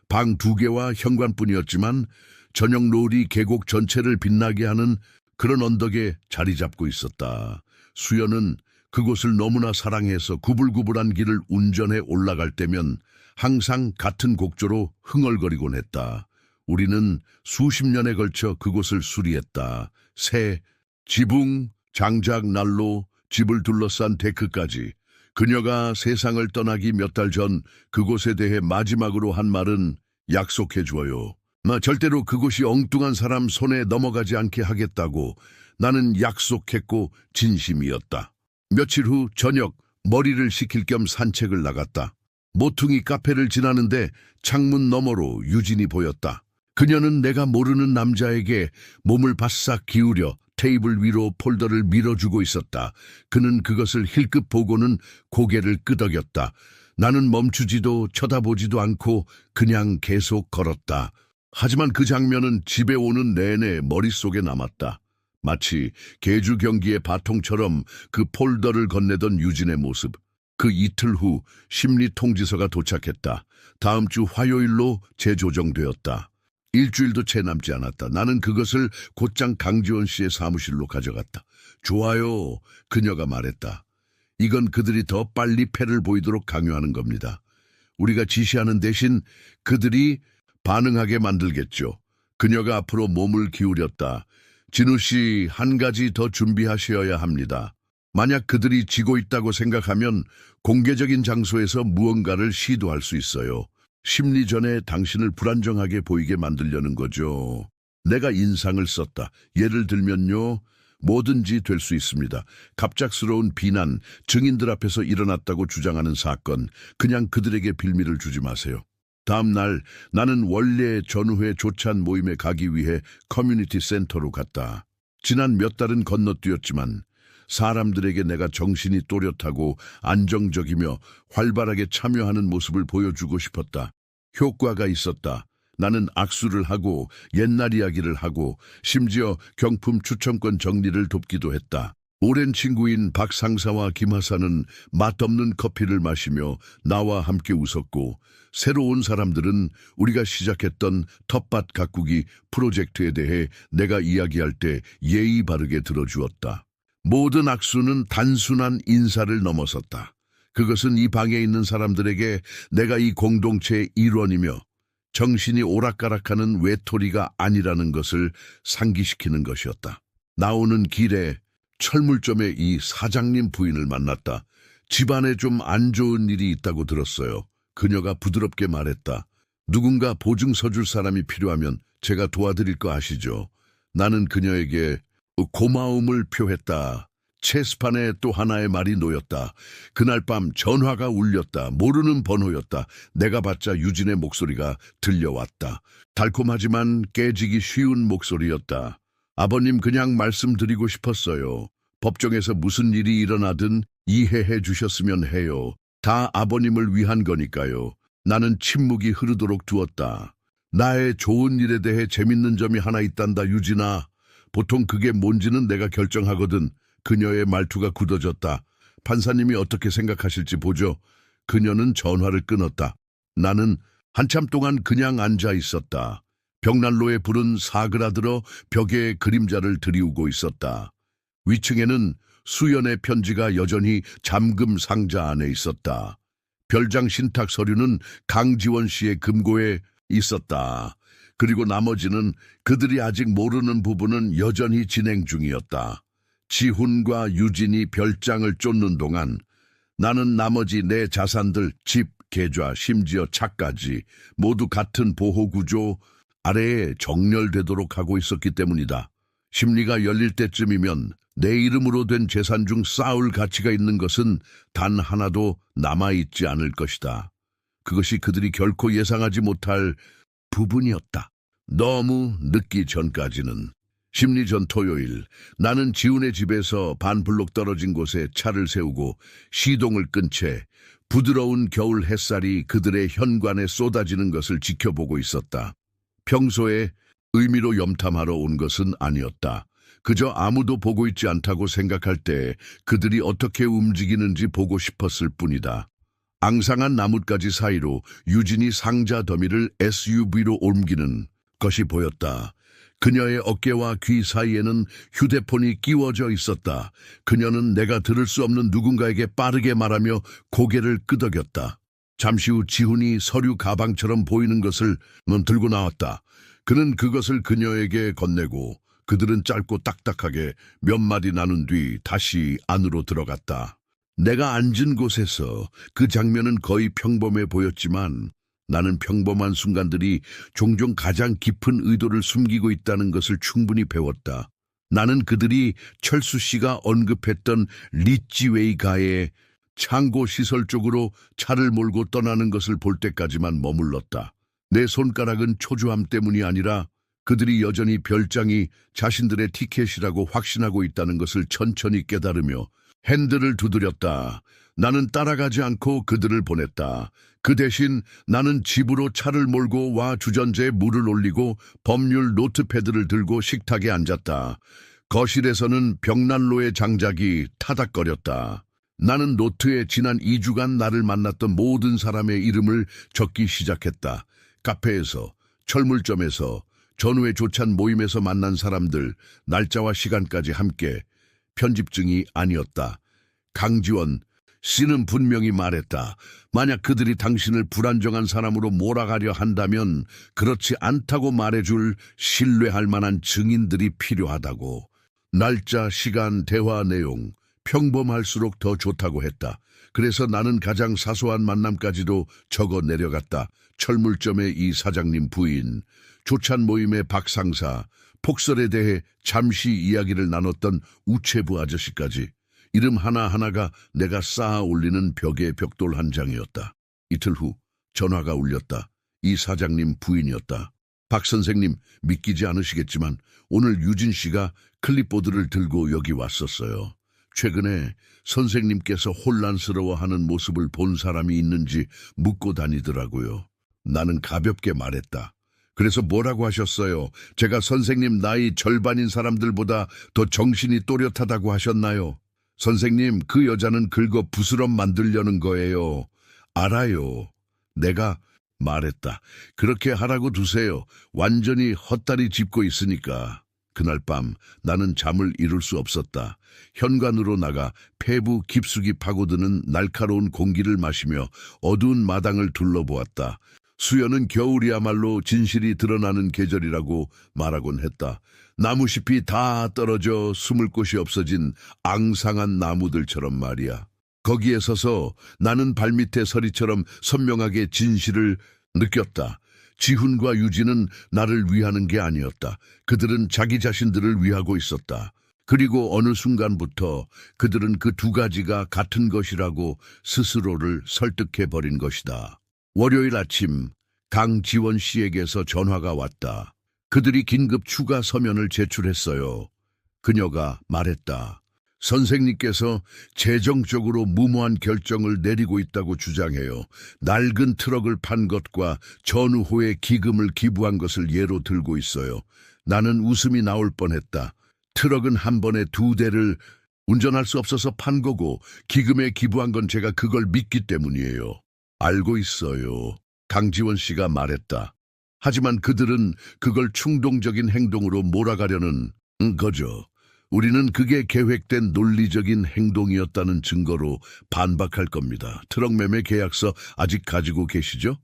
방 2개와 현관뿐이었지만 저녁 노을이 계곡 전체를 빛나게 하는 그런 언덕에 자리 잡고 있었다. 수연은 그곳을 너무나 사랑해서 구불구불한 길을 운전해 올라갈 때면 항상 같은 곡조로 흥얼거리곤 했다. 우리는 수십 년에 걸쳐 그곳을 수리했다. 새, 지붕, 장작, 난로, 집을 둘러싼 데크까지. 그녀가 세상을 떠나기 몇 달 전 그곳에 대해 마지막으로 한 말은 약속해줘요. 절대로 그곳이 엉뚱한 사람 손에 넘어가지 않게 하겠다고. 나는 약속했고 진심이었다. 며칠 후 저녁 머리를 식힐 겸 산책을 나갔다. 모퉁이 카페를 지나는데 창문 너머로 유진이 보였다. 그녀는 내가 모르는 남자에게 몸을 바싹 기울여 테이블 위로 폴더를 밀어주고 있었다. 그는 그것을 힐끗 보고는 고개를 끄덕였다. 나는 멈추지도 쳐다보지도 않고 그냥 계속 걸었다. 하지만 그 장면은 집에 오는 내내 머릿속에 남았다. 마치 계주 경기의 바통처럼 그 폴더를 건네던 유진의 모습. 그 이틀 후 심리 통지서가 도착했다. 다음 주 화요일로 재조정되었다. 일주일도 채 남지 않았다. 나는 그것을 곧장 강지원 씨의 사무실로 가져갔다. 좋아요, 그녀가 말했다. 이건 그들이 더 빨리 패를 보이도록 강요하는 겁니다. 우리가 지시하는 대신 그들이 반응하게 만들겠죠. 그녀가 앞으로 몸을 기울였다. 진우 씨, 한 가지 더 준비하셔야 합니다. 만약 그들이 지고 있다고 생각하면 공개적인 장소에서 무언가를 시도할 수 있어요. 심리전에 당신을 불안정하게 보이게 만들려는 거죠. 내가 인상을 썼다. 예를 들면요. 뭐든지 될 수 있습니다. 갑작스러운 비난, 증인들 앞에서 일어났다고 주장하는 사건, 그냥 그들에게 빌미를 주지 마세요. 다음 날 나는 원래 전후회 조찬 모임에 가기 위해 커뮤니티 센터로 갔다. 지난 몇 달은 건너뛰었지만 사람들에게 내가 정신이 또렷하고 안정적이며 활발하게 참여하는 모습을 보여주고 싶었다. 효과가 있었다. 나는 악수를 하고 옛날 이야기를 하고 심지어 경품 추첨권 정리를 돕기도 했다. 오랜 친구인 박 상사와 김 하사는 맛없는 커피를 마시며 나와 함께 웃었고 새로 온 사람들은 우리가 시작했던 텃밭 가꾸기 프로젝트에 대해 내가 이야기할 때 예의 바르게 들어주었다. 모든 악수는 단순한 인사를 넘어섰다. 그것은 이 방에 있는 사람들에게 내가 이 공동체의 일원이며 정신이 오락가락하는 외톨이가 아니라는 것을 상기시키는 것이었다. 나오는 길에 철물점의 이 사장님 부인을 만났다. 집안에 좀 안 좋은 일이 있다고 들었어요. 그녀가 부드럽게 말했다. 누군가 보증 서줄 사람이 필요하면 제가 도와드릴 거 아시죠? 나는 그녀에게 고마움을 표했다. 체스판에 또 하나의 말이 놓였다. 그날 밤 전화가 울렸다. 모르는 번호였다. 내가 받자 유진의 목소리가 들려왔다. 달콤하지만 깨지기 쉬운 목소리였다. 아버님, 그냥 말씀드리고 싶었어요. 법정에서 무슨 일이 일어나든 이해해 주셨으면 해요. 다 아버님을 위한 거니까요. 나는 침묵이 흐르도록 두었다. 나의 좋은 일에 대해 재밌는 점이 하나 있단다, 유진아. 보통 그게 뭔지는 내가 결정하거든. 그녀의 말투가 굳어졌다. 판사님이 어떻게 생각하실지 보죠. 그녀는 전화를 끊었다. 나는 한참 동안 그냥 앉아 있었다. 벽난로에 불은 사그라들어 벽에 그림자를 드리우고 있었다. 위층에는 수연의 편지가 여전히 잠금 상자 안에 있었다. 별장 신탁 서류는 강지원 씨의 금고에 있었다. 그리고 나머지는 그들이 아직 모르는 부분은 여전히 진행 중이었다. 지훈과 유진이 별장을 쫓는 동안 나는 나머지 내 자산들, 집, 계좌, 심지어 차까지 모두 같은 보호구조 아래에 정렬되도록 하고 있었기 때문이다. 심리가 열릴 때쯤이면 내 이름으로 된 재산 중 쌓을 가치가 있는 것은 단 하나도 남아있지 않을 것이다. 그것이 그들이 결코 예상하지 못할 부분이었다. 너무 늦기 전까지는. 심리전 토요일, 나는 지훈의 집에서 반 블록 떨어진 곳에 차를 세우고 시동을 끈 채 부드러운 겨울 햇살이 그들의 현관에 쏟아지는 것을 지켜보고 있었다. 평소에 의미로 염탐하러 온 것은 아니었다. 그저 아무도 보고 있지 않다고 생각할 때 그들이 어떻게 움직이는지 보고 싶었을 뿐이다. 앙상한 나뭇가지 사이로 유진이 상자 더미를 SUV로 옮기는 것이 보였다. 그녀의 어깨와 귀 사이에는 휴대폰이 끼워져 있었다. 그녀는 내가 들을 수 없는 누군가에게 빠르게 말하며 고개를 끄덕였다. 잠시 후 지훈이 서류 가방처럼 보이는 것을 들고 나왔다. 그는 그것을 그녀에게 건네고 그들은 짧고 딱딱하게 몇 마디 나눈 뒤 다시 안으로 들어갔다. 내가 앉은 곳에서 그 장면은 거의 평범해 보였지만 나는 평범한 순간들이 종종 가장 깊은 의도를 숨기고 있다는 것을 충분히 배웠다. 나는 그들이 철수 씨가 언급했던 리찌웨이 가의 창고 시설 쪽으로 차를 몰고 떠나는 것을 볼 때까지만 머물렀다. 내 손가락은 초조함 때문이 아니라 그들이 여전히 별장이 자신들의 티켓이라고 확신하고 있다는 것을 천천히 깨달으며 핸들을 두드렸다. 나는 따라가지 않고 그들을 보냈다. 그 대신 나는 집으로 차를 몰고 와 주전자에 물을 올리고 법률 노트패드를 들고 식탁에 앉았다. 거실에서는 벽난로의 장작이 타닥거렸다. 나는 노트에 지난 2주간 나를 만났던 모든 사람의 이름을 적기 시작했다. 카페에서, 철물점에서, 전후에 조찬 모임에서 만난 사람들, 날짜와 시간까지 함께. 편집증이 아니었다. 강지원, 씨는 분명히 말했다. 만약 그들이 당신을 불안정한 사람으로 몰아가려 한다면 그렇지 않다고 말해줄 신뢰할 만한 증인들이 필요하다고. 날짜, 시간, 대화 내용, 평범할수록 더 좋다고 했다. 그래서 나는 가장 사소한 만남까지도 적어 내려갔다. 철물점의 이 사장님 부인, 조찬 모임의 박 상사, 폭설에 대해 잠시 이야기를 나눴던 우체부 아저씨까지. 이름 하나하나가 내가 쌓아 올리는 벽의 벽돌 한 장이었다. 이틀 후 전화가 울렸다. 이 사장님 부인이었다. 박 선생님, 믿기지 않으시겠지만 오늘 유진 씨가 클립보드를 들고 여기 왔었어요. 최근에 선생님께서 혼란스러워하는 모습을 본 사람이 있는지 묻고 다니더라고요. 나는 가볍게 말했다. 그래서 뭐라고 하셨어요? 제가 선생님 나이 절반인 사람들보다 더 정신이 또렷하다고 하셨나요? 선생님, 그 여자는 긁어 부스럼 만들려는 거예요. 알아요. 내가 말했다. 그렇게 하라고 두세요. 완전히 헛다리 짚고 있으니까. 그날 밤 나는 잠을 이룰 수 없었다. 현관으로 나가 폐부 깊숙이 파고드는 날카로운 공기를 마시며 어두운 마당을 둘러보았다. 수연은 겨울이야말로 진실이 드러나는 계절이라고 말하곤 했다. 나무잎이 다 떨어져 숨을 곳이 없어진 앙상한 나무들처럼 말이야. 거기에 서서 나는 발밑에 서리처럼 선명하게 진실을 느꼈다. 지훈과 유진은 나를 위하는 게 아니었다. 그들은 자기 자신들을 위하고 있었다. 그리고 어느 순간부터 그들은 그 두 가지가 같은 것이라고 스스로를 설득해버린 것이다. 월요일 아침 강지원 씨에게서 전화가 왔다. 그들이 긴급 추가 서면을 제출했어요. 그녀가 말했다. 선생님께서 재정적으로 무모한 결정을 내리고 있다고 주장해요. 낡은 트럭을 판 것과 전후 후에 기금을 기부한 것을 예로 들고 있어요. 나는 웃음이 나올 뻔했다. 트럭은 한 번에 2대를 운전할 수 없어서 판 거고 기금에 기부한 건 제가 그걸 믿기 때문이에요. 알고 있어요. 강지원 씨가 말했다. 하지만 그들은 그걸 충동적인 행동으로 몰아가려는 거죠. 우리는 그게 계획된 논리적인 행동이었다는 증거로 반박할 겁니다. 트럭 매매 계약서 아직 가지고 계시죠?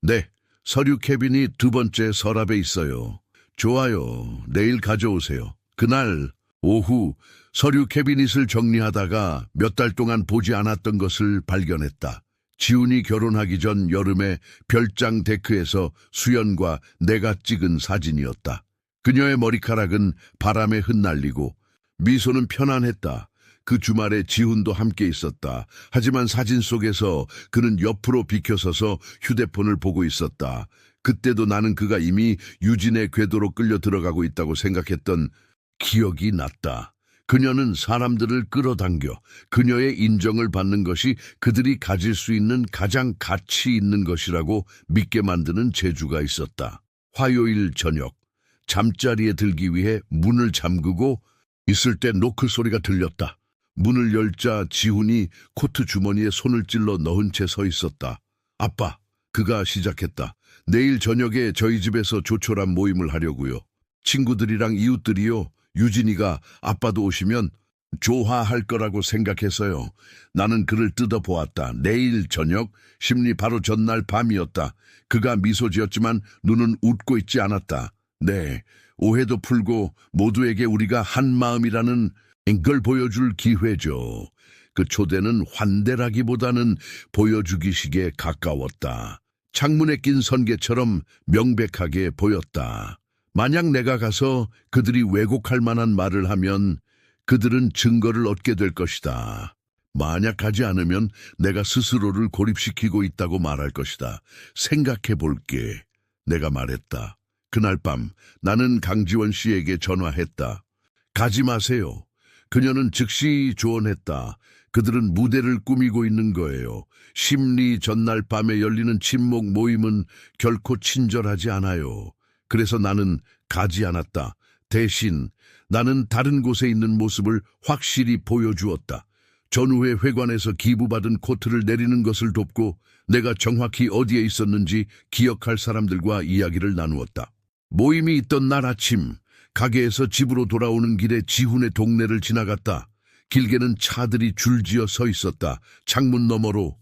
네, 서류 캐빈이 2번째 서랍에 있어요. 좋아요. 내일 가져오세요. 그날 오후 서류 캐비닛을 정리하다가 몇 달 동안 보지 않았던 것을 발견했다. 지훈이 결혼하기 전 여름에 별장 데크에서 수연과 내가 찍은 사진이었다. 그녀의 머리카락은 바람에 흩날리고 미소는 편안했다. 그 주말에 지훈도 함께 있었다. 하지만 사진 속에서 그는 옆으로 비켜서서 휴대폰을 보고 있었다. 그때도 나는 그가 이미 유진의 궤도로 끌려 들어가고 있다고 생각했던 기억이 났다. 그녀는 사람들을 끌어당겨 그녀의 인정을 받는 것이 그들이 가질 수 있는 가장 가치 있는 것이라고 믿게 만드는 재주가 있었다. 화요일 저녁, 잠자리에 들기 위해 문을 잠그고 있을 때 노크 소리가 들렸다. 문을 열자 지훈이 코트 주머니에 손을 찔러 넣은 채 서 있었다. 아빠, 그가 시작했다. 내일 저녁에 저희 집에서 조촐한 모임을 하려고요. 친구들이랑 이웃들이요. 유진이가 아빠도 오시면 좋아할 거라고 생각해서요. 나는 그를 뜯어보았다. 내일 저녁, 심리 바로 전날 밤이었다. 그가 미소 지었지만 눈은 웃고 있지 않았다. 네, 오해도 풀고 모두에게 우리가 한 마음이라는 걸 보여줄 기회죠. 그 초대는 환대라기보다는 보여주기식에 가까웠다. 창문에 낀 선계처럼 명백하게 보였다. 만약 내가 가서 그들이 왜곡할 만한 말을 하면 그들은 증거를 얻게 될 것이다. 만약 하지 않으면 내가 스스로를 고립시키고 있다고 말할 것이다. 생각해 볼게. 내가 말했다. 그날 밤 나는 강지원 씨에게 전화했다. 가지 마세요. 그녀는 즉시 조언했다. 그들은 무대를 꾸미고 있는 거예요. 심리 전날 밤에 열리는 친목 모임은 결코 친절하지 않아요. 그래서 나는 가지 않았다. 대신 나는 다른 곳에 있는 모습을 확실히 보여주었다. 전후에 회관에서 기부받은 코트를 내리는 것을 돕고 내가 정확히 어디에 있었는지 기억할 사람들과 이야기를 나누었다. 모임이 있던 날 아침, 가게에서 집으로 돌아오는 길에 지훈의 동네를 지나갔다. 길게는 차들이 줄지어 서 있었다. 창문 너머로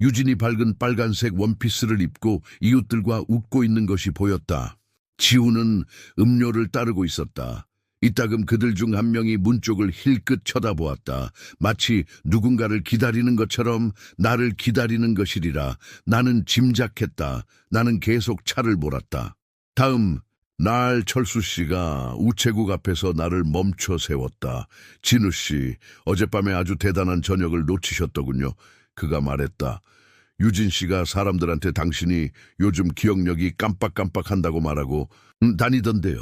유진이 밝은 빨간색 원피스를 입고 이웃들과 웃고 있는 것이 보였다. 지훈은 음료를 따르고 있었다. 이따금 그들 중 한 명이 문 쪽을 힐끗 쳐다보았다. 마치 누군가를 기다리는 것처럼 나를 기다리는 것이리라. 나는 짐작했다. 나는 계속 차를 몰았다. 다음 날 철수 씨가 우체국 앞에서 나를 멈춰 세웠다. 진우 씨, 어젯밤에 아주 대단한 저녁을 놓치셨더군요. 그가 말했다. 유진 씨가 사람들한테 당신이 요즘 기억력이 깜빡깜빡한다고 말하고 다니던데요.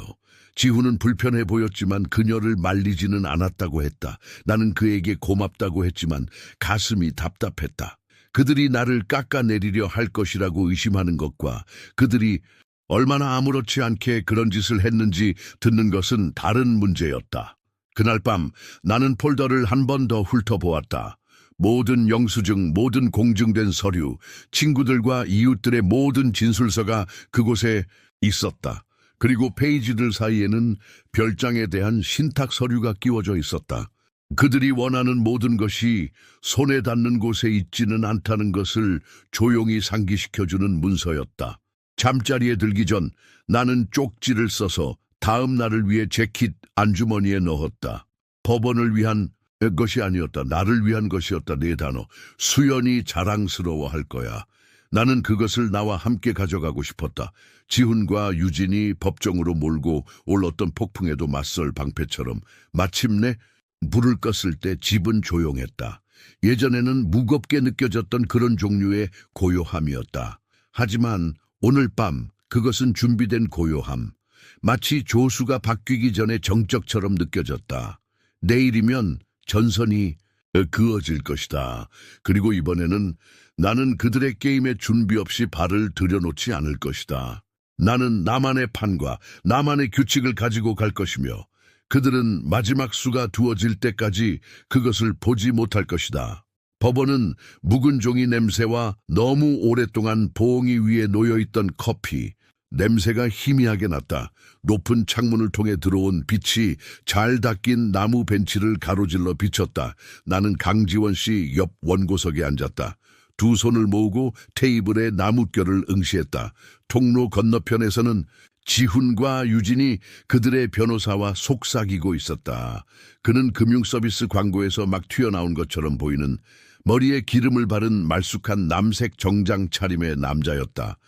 지훈은 불편해 보였지만 그녀를 말리지는 않았다고 했다. 나는 그에게 고맙다고 했지만 가슴이 답답했다. 그들이 나를 깎아내리려 할 것이라고 의심하는 것과 그들이 얼마나 아무렇지 않게 그런 짓을 했는지 듣는 것은 다른 문제였다. 그날 밤 나는 폴더를 한 번 더 훑어보았다. 모든 영수증, 모든 공증된 서류, 친구들과 이웃들의 모든 진술서가 그곳에 있었다. 그리고 페이지들 사이에는 별장에 대한 신탁 서류가 끼워져 있었다. 그들이 원하는 모든 것이 손에 닿는 곳에 있지는 않다는 것을 조용히 상기시켜주는 문서였다. 잠자리에 들기 전 나는 쪽지를 써서 다음 날을 위해 재킷 안주머니에 넣었다. 법원을 위한 것이 아니었다. 나를 위한 것이었다. 네 단어. 수연이 자랑스러워할 거야. 나는 그것을 나와 함께 가져가고 싶었다. 지훈과 유진이 법정으로 몰고 올 어떤 폭풍에도 맞설 방패처럼 마침내 불을 껐을 때 집은 조용했다. 예전에는 무겁게 느껴졌던 그런 종류의 고요함이었다. 하지만 오늘 밤 그것은 준비된 고요함. 마치 조수가 바뀌기 전에 정적처럼 느껴졌다. 내일이면 전선이 그어질 것이다. 그리고 이번에는 나는 그들의 게임에 준비 없이 발을 들여놓지 않을 것이다. 나는 나만의 판과 나만의 규칙을 가지고 갈 것이며 그들은 마지막 수가 두어질 때까지 그것을 보지 못할 것이다. 법원은 묵은 종이 냄새와 너무 오랫동안 보옹이 위에 놓여있던 커피, 냄새가 희미하게 났다. 높은 창문을 통해 들어온 빛이 잘 닦인 나무 벤치를 가로질러 비쳤다. 나는 강지원 씨 옆 원고석에 앉았다. 두 손을 모으고 테이블에 나뭇결을 응시했다. 통로 건너편에서는 지훈과 유진이 그들의 변호사와 속삭이고 있었다. 그는 금융서비스 광고에서 막 튀어나온 것처럼 보이는 머리에 기름을 바른 말쑥한 남색 정장 차림의 남자였다.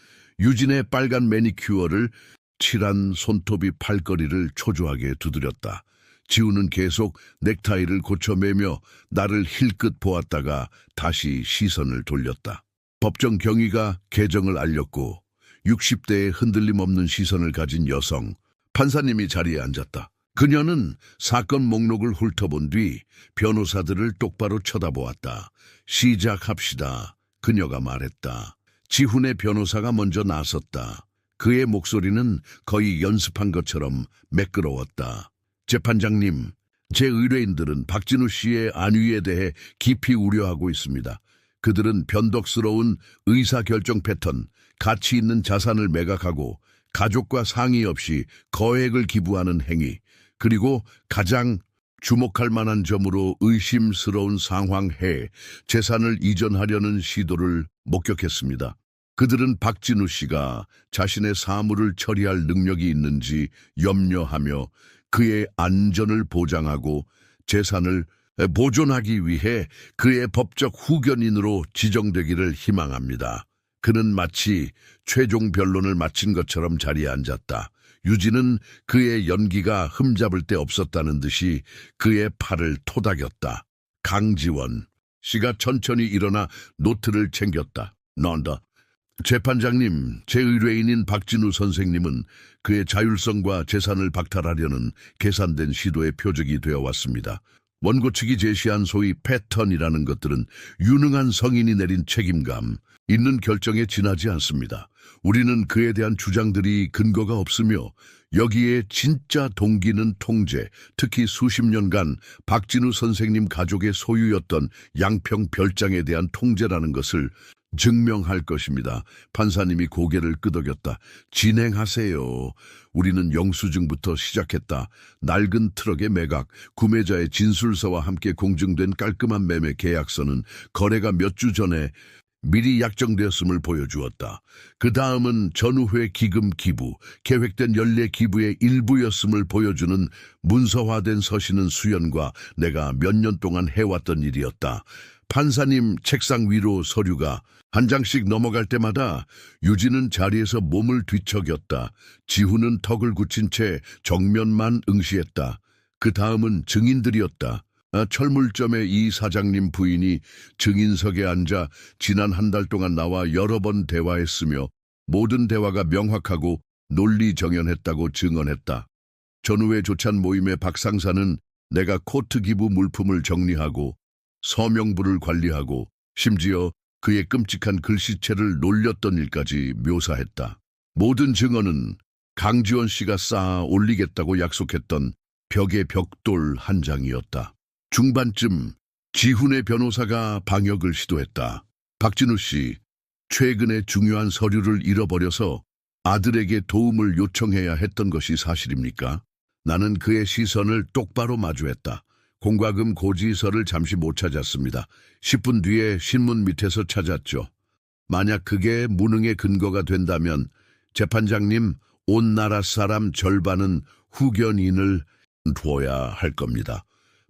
유진의 빨간 매니큐어를 칠한 손톱이 팔걸이를 초조하게 두드렸다. 지훈은 계속 넥타이를 고쳐매며 나를 힐끗 보았다가 다시 시선을 돌렸다. 법정 경위가 개정을 알렸고 60대의 흔들림 없는 시선을 가진 여성, 판사님이 자리에 앉았다. 그녀는 사건 목록을 훑어본 뒤 변호사들을 똑바로 쳐다보았다. 시작합시다. 그녀가 말했다. 지훈의 변호사가 먼저 나섰다. 그의 목소리는 거의 연습한 것처럼 매끄러웠다. 재판장님, 제 의뢰인들은 박진우 씨의 안위에 대해 깊이 우려하고 있습니다. 그들은 변덕스러운 의사결정 패턴, 가치 있는 자산을 매각하고 가족과 상의 없이 거액을 기부하는 행위, 그리고 가장 주목할 만한 점으로 의심스러운 상황해 재산을 이전하려는 시도를 목격했습니다. 그들은 박진우 씨가 자신의 사물을 처리할 능력이 있는지 염려하며 그의 안전을 보장하고 재산을 보존하기 위해 그의 법적 후견인으로 지정되기를 희망합니다. 그는 마치 최종 변론을 마친 것처럼 자리에 앉았다. 유진은 그의 연기가 흠잡을 데 없었다는 듯이 그의 팔을 토닥였다. 강지원 씨가 천천히 일어나 노트를 챙겼다. 넌다. 재판장님, 제 의뢰인인 박진우 선생님은 그의 자율성과 재산을 박탈하려는 계산된 시도의 표적이 되어 왔습니다. 원고 측이 제시한 소위 패턴이라는 것들은 유능한 성인이 내린 책임감 있는 결정에 지나지 않습니다. 우리는 그에 대한 주장들이 근거가 없으며 여기에 진짜 동기는 통제, 특히 수십 년간 박진우 선생님 가족의 소유였던 양평 별장에 대한 통제라는 것을 증명할 것입니다. 판사님이 고개를 끄덕였다. 진행하세요. 우리는 영수증부터 시작했다. 낡은 트럭의 매각, 구매자의 진술서와 함께 공증된 깔끔한 매매 계약서는 거래가 몇 주 전에 미리 약정되었음을 보여주었다. 그 다음은 전후회 기금 기부, 계획된 연례 기부의 일부였음을 보여주는 문서화된 서신은 수연과 내가 몇 년 동안 해왔던 일이었다. 판사님 책상 위로 서류가 한 장씩 넘어갈 때마다 유진은 자리에서 몸을 뒤척였다. 지훈은 턱을 굳힌 채 정면만 응시했다. 그 다음은 증인들이었다. 철물점의 이 사장님 부인이 증인석에 앉아 지난 한 달 동안 나와 여러 번 대화했으며 모든 대화가 명확하고 논리정연했다고 증언했다. 전후에 조찬 모임의 박 상사는 내가 코트 기부 물품을 정리하고 서명부를 관리하고 심지어 그의 끔찍한 글씨체를 놀렸던 일까지 묘사했다. 모든 증언은 강지원 씨가 쌓아 올리겠다고 약속했던 벽의 벽돌 한 장이었다. 중반쯤 지훈의 변호사가 방역을 시도했다. 박진우 씨, 최근에 중요한 서류를 잃어버려서 아들에게 도움을 요청해야 했던 것이 사실입니까? 나는 그의 시선을 똑바로 마주했다. 공과금 고지서를 잠시 못 찾았습니다. 10분 뒤에 신문 밑에서 찾았죠. 만약 그게 무능의 근거가 된다면 재판장님, 온 나라 사람 절반은 후견인을 둬야 할 겁니다.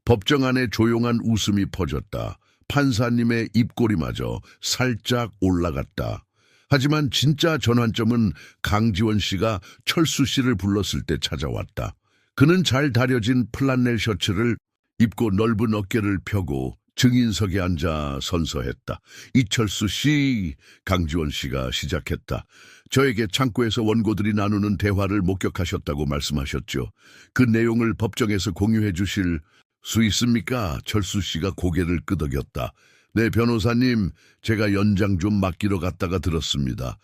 법정 안에 조용한 웃음이 퍼졌다. 판사님의 입꼬리마저 살짝 올라갔다. 하지만 진짜 전환점은 강지원 씨가 철수 씨를 불렀을 때 찾아왔다. 그는 잘 다려진 플란넬 셔츠를 입고 넓은 어깨를 펴고 증인석에 앉아 선서했다. 이철수 씨, 강지원 씨가 시작했다. 저에게 창고에서 원고들이 나누는 대화를 목격하셨다고 말씀하셨죠. 그 내용을 법정에서 공유해 주실 수 있습니까? 철수 씨가 고개를 끄덕였다. 네, 변호사님, 제가 연장 좀 맡기러 갔다가 들었습니다.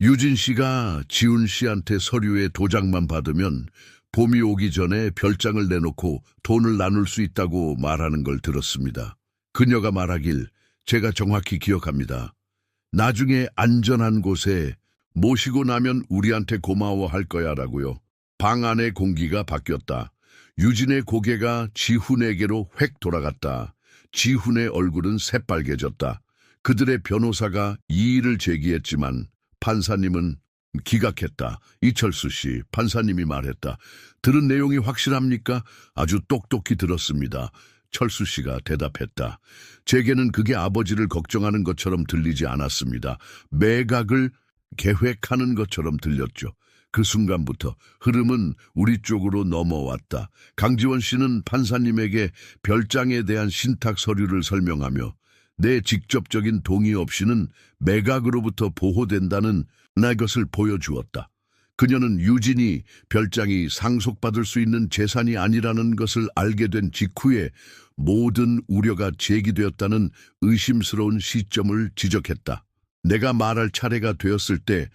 유진 씨가 지훈 씨한테 서류에 도장만 받으면 봄이 오기 전에 별장을 내놓고 돈을 나눌 수 있다고 말하는 걸 들었습니다. 그녀가 말하길 제가 정확히 기억합니다. 나중에 안전한 곳에 모시고 나면 우리한테 고마워할 거야라고요. 방 안의 공기가 바뀌었다. 유진의 고개가 지훈에게로 획 돌아갔다. 지훈의 얼굴은 새빨개졌다. 그들의 변호사가 이의를 제기했지만 판사님은 기각했다. 이철수 씨, 판사님이 말했다. 들은 내용이 확실합니까? 아주 똑똑히 들었습니다. 철수 씨가 대답했다. 제게는 그게 아버지를 걱정하는 것처럼 들리지 않았습니다. 매각을 계획하는 것처럼 들렸죠. 그 순간부터 흐름은 우리 쪽으로 넘어왔다. 강지원 씨는 판사님에게 별장에 대한 신탁 서류를 설명하며 내 직접적인 동의 없이는 매각으로부터 보호된다는 것을 보여주었다. 그녀는 유진이 별장이 상속받을 수 있는 재산이 아니라는 것을 알게 된 직후에 모든 우려가 제기되었다는 의심스러운 시점을 지적했다. 내가 말할 차례가 되었을 때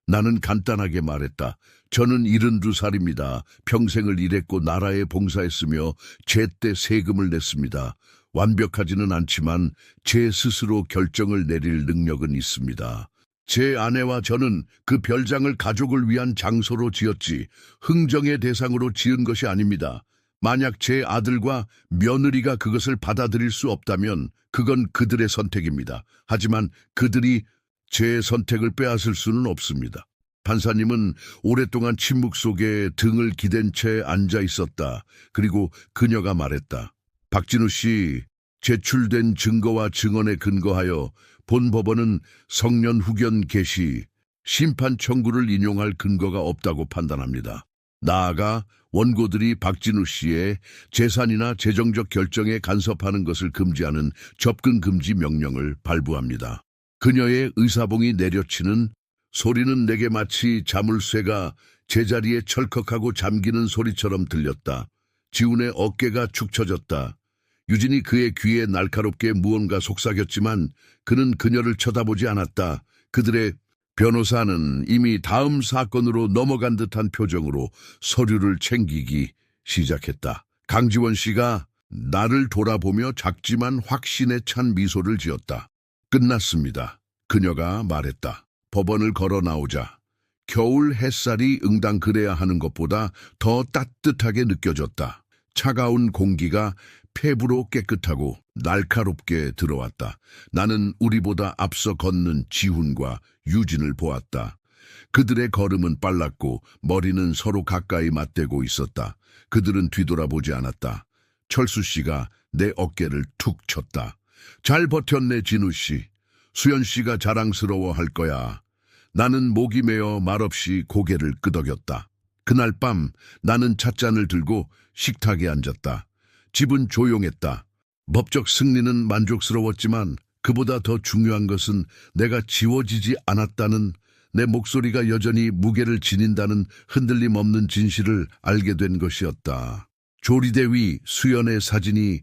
나는 간단하게 말했다. 저는 72살입니다. 평생을 일했고 나라에 봉사했으며 제때 세금을 냈습니다. 완벽하지는 않지만 제 스스로 결정을 내릴 능력은 있습니다. 제 아내와 저는 그 별장을 가족을 위한 장소로 지었지 흥정의 대상으로 지은 것이 아닙니다. 만약 제 아들과 며느리가 그것을 받아들일 수 없다면 그건 그들의 선택입니다. 하지만 그들이 제 선택을 빼앗을 수는 없습니다. 판사님은 오랫동안 침묵 속에 등을 기댄 채 앉아 있었다. 그리고 그녀가 말했다. 박진우 씨, 제출된 증거와 증언에 근거하여 본 법원은 성년 후견 개시, 심판 청구를 인용할 근거가 없다고 판단합니다. 나아가 원고들이 박진우 씨의 재산이나 재정적 결정에 간섭하는 것을 금지하는 접근 금지 명령을 발부합니다. 그녀의 의사봉이 내려치는 소리는 내게 마치 자물쇠가 제자리에 철컥하고 잠기는 소리처럼 들렸다. 지훈의 어깨가 축 처졌다. 유진이 그의 귀에 날카롭게 무언가 속삭였지만 그는 그녀를 쳐다보지 않았다. 그들의 변호사는 이미 다음 사건으로 넘어간 듯한 표정으로 서류를 챙기기 시작했다. 강지원 씨가 나를 돌아보며 작지만 확신에 찬 미소를 지었다. 끝났습니다. 그녀가 말했다. 법원을 걸어 나오자 겨울 햇살이 응당 그래야 하는 것보다 더 따뜻하게 느껴졌다. 차가운 공기가 폐부로 깨끗하고 날카롭게 들어왔다. 나는 우리보다 앞서 걷는 지훈과 유진을 보았다. 그들의 걸음은 빨랐고 머리는 서로 가까이 맞대고 있었다. 그들은 뒤돌아보지 않았다. 철수 씨가 내 어깨를 툭 쳤다. 잘 버텼네, 진우 씨. 수연 씨가 자랑스러워할 거야. 나는 목이 메어 말없이 고개를 끄덕였다. 그날 밤 나는 찻잔을 들고 식탁에 앉았다. 집은 조용했다. 법적 승리는 만족스러웠지만 그보다 더 중요한 것은 내가 지워지지 않았다는, 내 목소리가 여전히 무게를 지닌다는 흔들림 없는 진실을 알게 된 것이었다. 조리대 위 수연의 사진이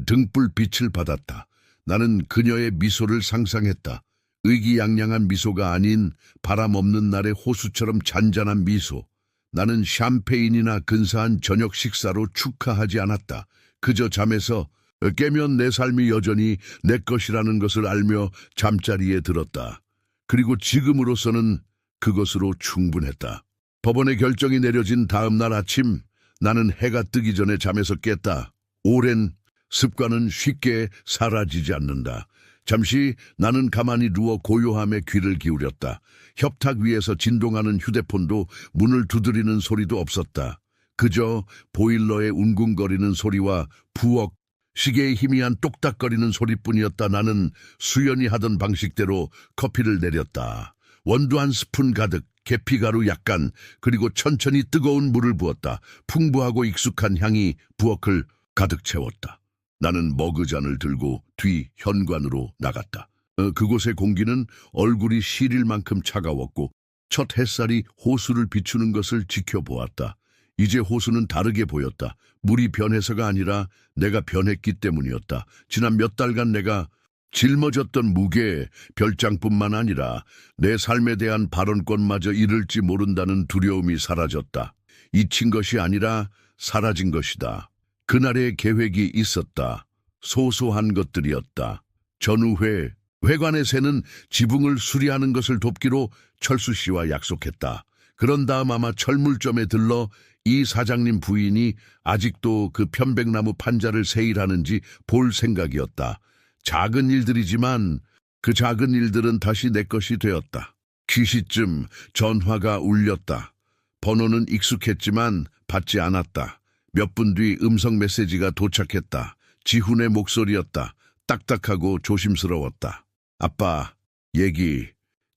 등불빛을 받았다. 나는 그녀의 미소를 상상했다. 의기양양한 미소가 아닌 바람 없는 날의 호수처럼 잔잔한 미소. 나는 샴페인이나 근사한 저녁 식사로 축하하지 않았다. 그저 잠에서 깨면 내 삶이 여전히 내 것이라는 것을 알며 잠자리에 들었다. 그리고 지금으로서는 그것으로 충분했다. 법원의 결정이 내려진 다음 날 아침, 나는 해가 뜨기 전에 잠에서 깼다. 오랜 습관은 쉽게 사라지지 않는다. 잠시 나는 가만히 누워 고요함에 귀를 기울였다. 협탁 위에서 진동하는 휴대폰도 문을 두드리는 소리도 없었다. 그저 보일러의 웅궁거리는 소리와 부엌 시계의 희미한 똑딱거리는 소리뿐이었다. 나는 수연이 하던 방식대로 커피를 내렸다. 원두 한 스푼 가득, 계피가루 약간, 그리고 천천히 뜨거운 물을 부었다. 풍부하고 익숙한 향이 부엌을 가득 채웠다. 나는 머그잔을 들고 뒤 현관으로 나갔다. 그곳의 공기는 얼굴이 시릴 만큼 차가웠고 첫 햇살이 호수를 비추는 것을 지켜보았다. 이제 호수는 다르게 보였다. 물이 변해서가 아니라 내가 변했기 때문이었다. 지난 몇 달간 내가 짊어졌던 무게, 별장뿐만 아니라 내 삶에 대한 발언권마저 잃을지 모른다는 두려움이 사라졌다. 잊힌 것이 아니라 사라진 것이다. 그날의 계획이 있었다. 소소한 것들이었다. 전후회, 회관의 새는 지붕을 수리하는 것을 돕기로 철수 씨와 약속했다. 그런 다음 아마 철물점에 들러 이 사장님 부인이 아직도 그 편백나무 판자를 세일하는지 볼 생각이었다. 작은 일들이지만 그 작은 일들은 다시 내 것이 되었다. 귀시쯤 전화가 울렸다. 번호는 익숙했지만 받지 않았다. 몇 분 뒤 음성 메시지가 도착했다. 지훈의 목소리였다. 딱딱하고 조심스러웠다. 아빠, 얘기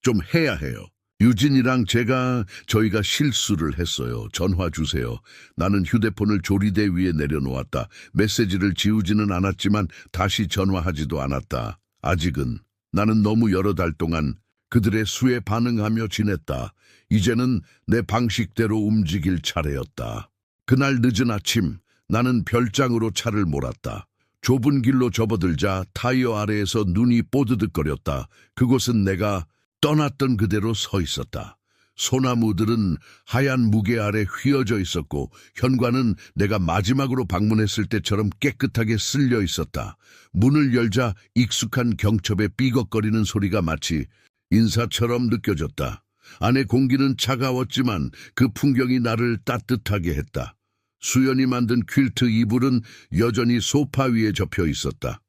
좀 해야 해요. 유진이랑 저희가 실수를 했어요. 전화 주세요. 나는 휴대폰을 조리대 위에 내려놓았다. 메시지를 지우지는 않았지만 다시 전화하지도 않았다. 아직은. 나는 너무 여러 달 동안 그들의 수에 반응하며 지냈다. 이제는 내 방식대로 움직일 차례였다. 그날 늦은 아침, 나는 별장으로 차를 몰았다. 좁은 길로 접어들자 타이어 아래에서 눈이 뽀드득거렸다. 그곳은 내가 떠났던 그대로 서 있었다. 소나무들은 하얀 무게 아래 휘어져 있었고 현관은 내가 마지막으로 방문했을 때처럼 깨끗하게 쓸려 있었다. 문을 열자 익숙한 경첩의 삐걱거리는 소리가 마치 인사처럼 느껴졌다. 안의 공기는 차가웠지만 그 풍경이 나를 따뜻하게 했다. 수연이 만든 퀼트 이불은 여전히 소파 위에 접혀 있었다.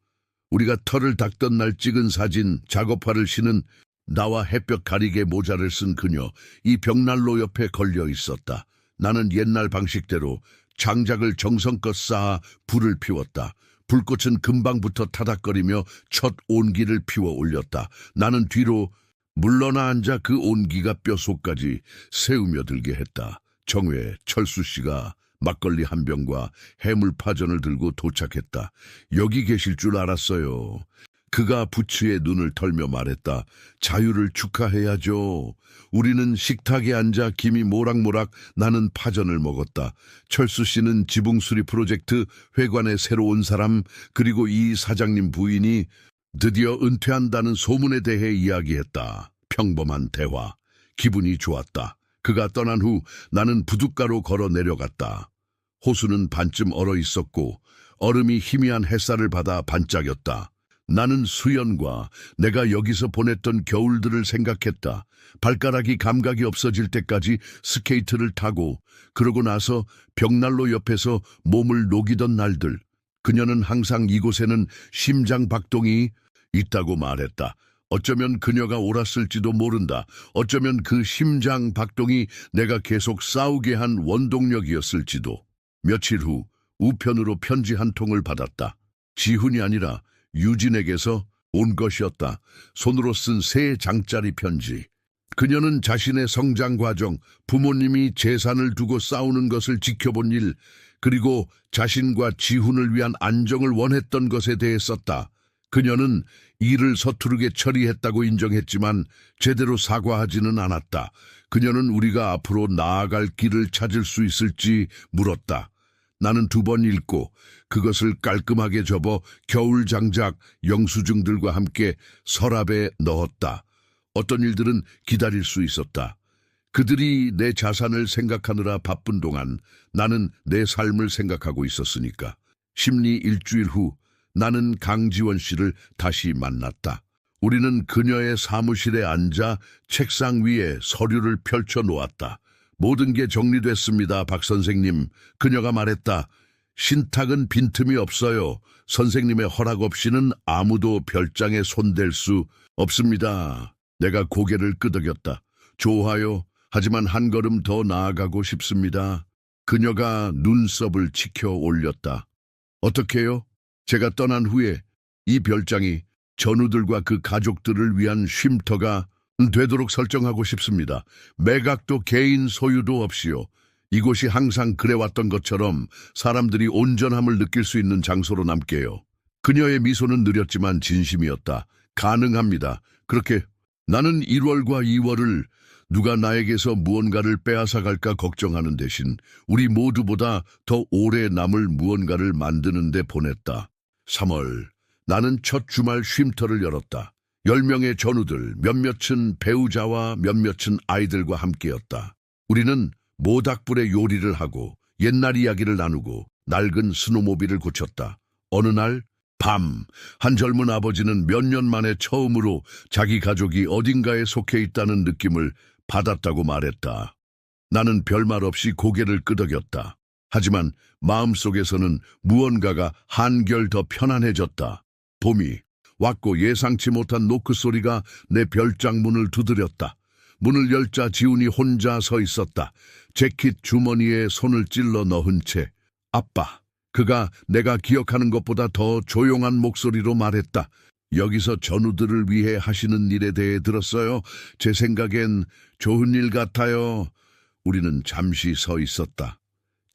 우리가 털을 닦던 날 찍은 사진, 작업화를 신은 나와 햇볕 가리개 모자를 쓴 그녀, 이 벽난로 옆에 걸려 있었다. 나는 옛날 방식대로 장작을 정성껏 쌓아 불을 피웠다. 불꽃은 금방부터 타닥거리며 첫 온기를 피워 올렸다. 나는 뒤로 물러나 앉아 그 온기가 뼛속까지 새우며 들게 했다. 정회, 철수 씨가 막걸리 한 병과 해물파전을 들고 도착했다. 여기 계실 줄 알았어요. 그가 부츠에 눈을 털며 말했다. 자유를 축하해야죠. 우리는 식탁에 앉아 김이 모락모락 나는 파전을 먹었다. 철수 씨는 지붕 수리 프로젝트 회관에 새로 온 사람, 그리고 이 사장님 부인이 드디어 은퇴한다는 소문에 대해 이야기했다. 평범한 대화. 기분이 좋았다. 그가 떠난 후 나는 부둣가로 걸어 내려갔다. 호수는 반쯤 얼어 있었고 얼음이 희미한 햇살을 받아 반짝였다. 나는 수연과 내가 여기서 보냈던 겨울들을 생각했다. 발가락이 감각이 없어질 때까지 스케이트를 타고 그러고 나서 벽난로 옆에서 몸을 녹이던 날들. 그녀는 항상 이곳에는 심장 박동이 있다고 말했다. 어쩌면 그녀가 옳았을지도 모른다. 어쩌면 그 심장 박동이 내가 계속 싸우게 한 원동력이었을지도. 며칠 후 우편으로 편지 한 통을 받았다. 지훈이 아니라 유진에게서 온 것이었다. 손으로 쓴 3장짜리 편지. 그녀는 자신의 성장 과정, 부모님이 재산을 두고 싸우는 것을 지켜본 일, 그리고 자신과 지훈을 위한 안정을 원했던 것에 대해 썼다. 그녀는 일을 서투르게 처리했다고 인정했지만 제대로 사과하지는 않았다. 그녀는 우리가 앞으로 나아갈 길을 찾을 수 있을지 물었다. 나는 2번 읽고 그것을 깔끔하게 접어 겨울 장작 영수증들과 함께 서랍에 넣었다. 어떤 일들은 기다릴 수 있었다. 그들이 내 자산을 생각하느라 바쁜 동안 나는 내 삶을 생각하고 있었으니까. 심리 일주일 후 나는 강지원 씨를 다시 만났다. 우리는 그녀의 사무실에 앉아 책상 위에 서류를 펼쳐 놓았다. 모든 게 정리됐습니다, 박 선생님. 그녀가 말했다. 신탁은 빈틈이 없어요. 선생님의 허락 없이는 아무도 별장에 손댈 수 없습니다. 내가 고개를 끄덕였다. 좋아요. 하지만 한 걸음 더 나아가고 싶습니다. 그녀가 눈썹을 치켜 올렸다. 어떻게요? 제가 떠난 후에 이 별장이 전우들과 그 가족들을 위한 쉼터가 되도록 설정하고 싶습니다. 매각도 개인 소유도 없이요. 이곳이 항상 그래왔던 것처럼 사람들이 온전함을 느낄 수 있는 장소로 남게요. 그녀의 미소는 느렸지만 진심이었다. 가능합니다. 그렇게 나는 1월과 2월을 누가 나에게서 무언가를 빼앗아갈까 걱정하는 대신 우리 모두보다 더 오래 남을 무언가를 만드는 데 보냈다. 3월, 나는 첫 주말 쉼터를 열었다. 10명의 전우들, 몇몇은 배우자와 몇몇은 아이들과 함께였다. 우리는 모닥불에 요리를 하고 옛날 이야기를 나누고 낡은 스노모빌을 고쳤다. 어느 날 밤, 한 젊은 아버지는 몇 년 만에 처음으로 자기 가족이 어딘가에 속해 있다는 느낌을 받았다고 말했다. 나는 별말 없이 고개를 끄덕였다. 하지만 마음속에서는 무언가가 한결 더 편안해졌다. 봄이 왔고 예상치 못한 노크 소리가 내 별장 문을 두드렸다. 문을 열자 지훈이 혼자 서 있었다. 재킷 주머니에 손을 찔러 넣은 채 아빠. 그가 내가 기억하는 것보다 더 조용한 목소리로 말했다. 여기서 전우들을 위해 하시는 일에 대해 들었어요. 제 생각엔 좋은 일 같아요. 우리는 잠시 서 있었다.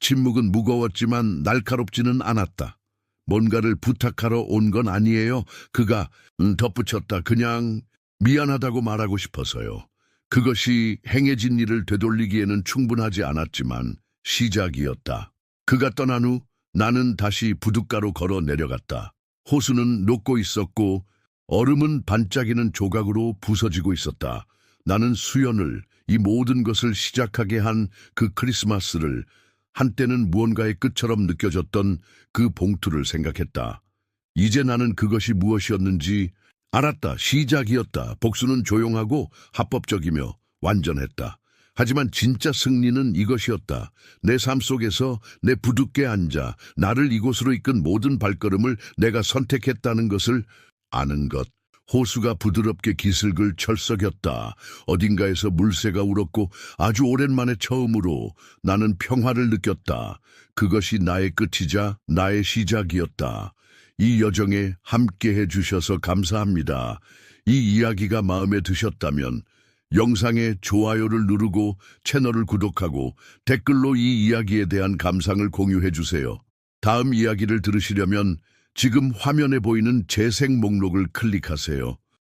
침묵은 무거웠지만 날카롭지는 않았다. 뭔가를 부탁하러 온 건 아니에요. 그가 덧붙였다. 그냥 미안하다고 말하고 싶어서요. 그것이 행해진 일을 되돌리기에는 충분하지 않았지만 시작이었다. 그가 떠난 후 나는 다시 부둣가로 걸어 내려갔다. 호수는 녹고 있었고 얼음은 반짝이는 조각으로 부서지고 있었다. 나는 수연을, 이 모든 것을 시작하게 한 그 크리스마스를, 한때는 무언가의 끝처럼 느껴졌던 그 봉투를 생각했다. 이제 나는 그것이 무엇이었는지 알았다. 시작이었다. 복수는 조용하고 합법적이며 완전했다. 하지만 진짜 승리는 이것이었다. 내 삶 속에서 내 부둣게 앉아 나를 이곳으로 이끈 모든 발걸음을 내가 선택했다는 것을 아는 것. 호수가 부드럽게 기슭을 철썩였다. 어딘가에서 물새가 울었고 아주 오랜만에 처음으로 나는 평화를 느꼈다. 그것이 나의 끝이자 나의 시작이었다. 이 여정에 함께해 주셔서 감사합니다. 이 이야기가 마음에 드셨다면 영상에 좋아요를 누르고 채널을 구독하고 댓글로 이 이야기에 대한 감상을 공유해 주세요. 다음 이야기를 들으시려면 지금 화면에 보이는 재생 목록을 클릭하세요.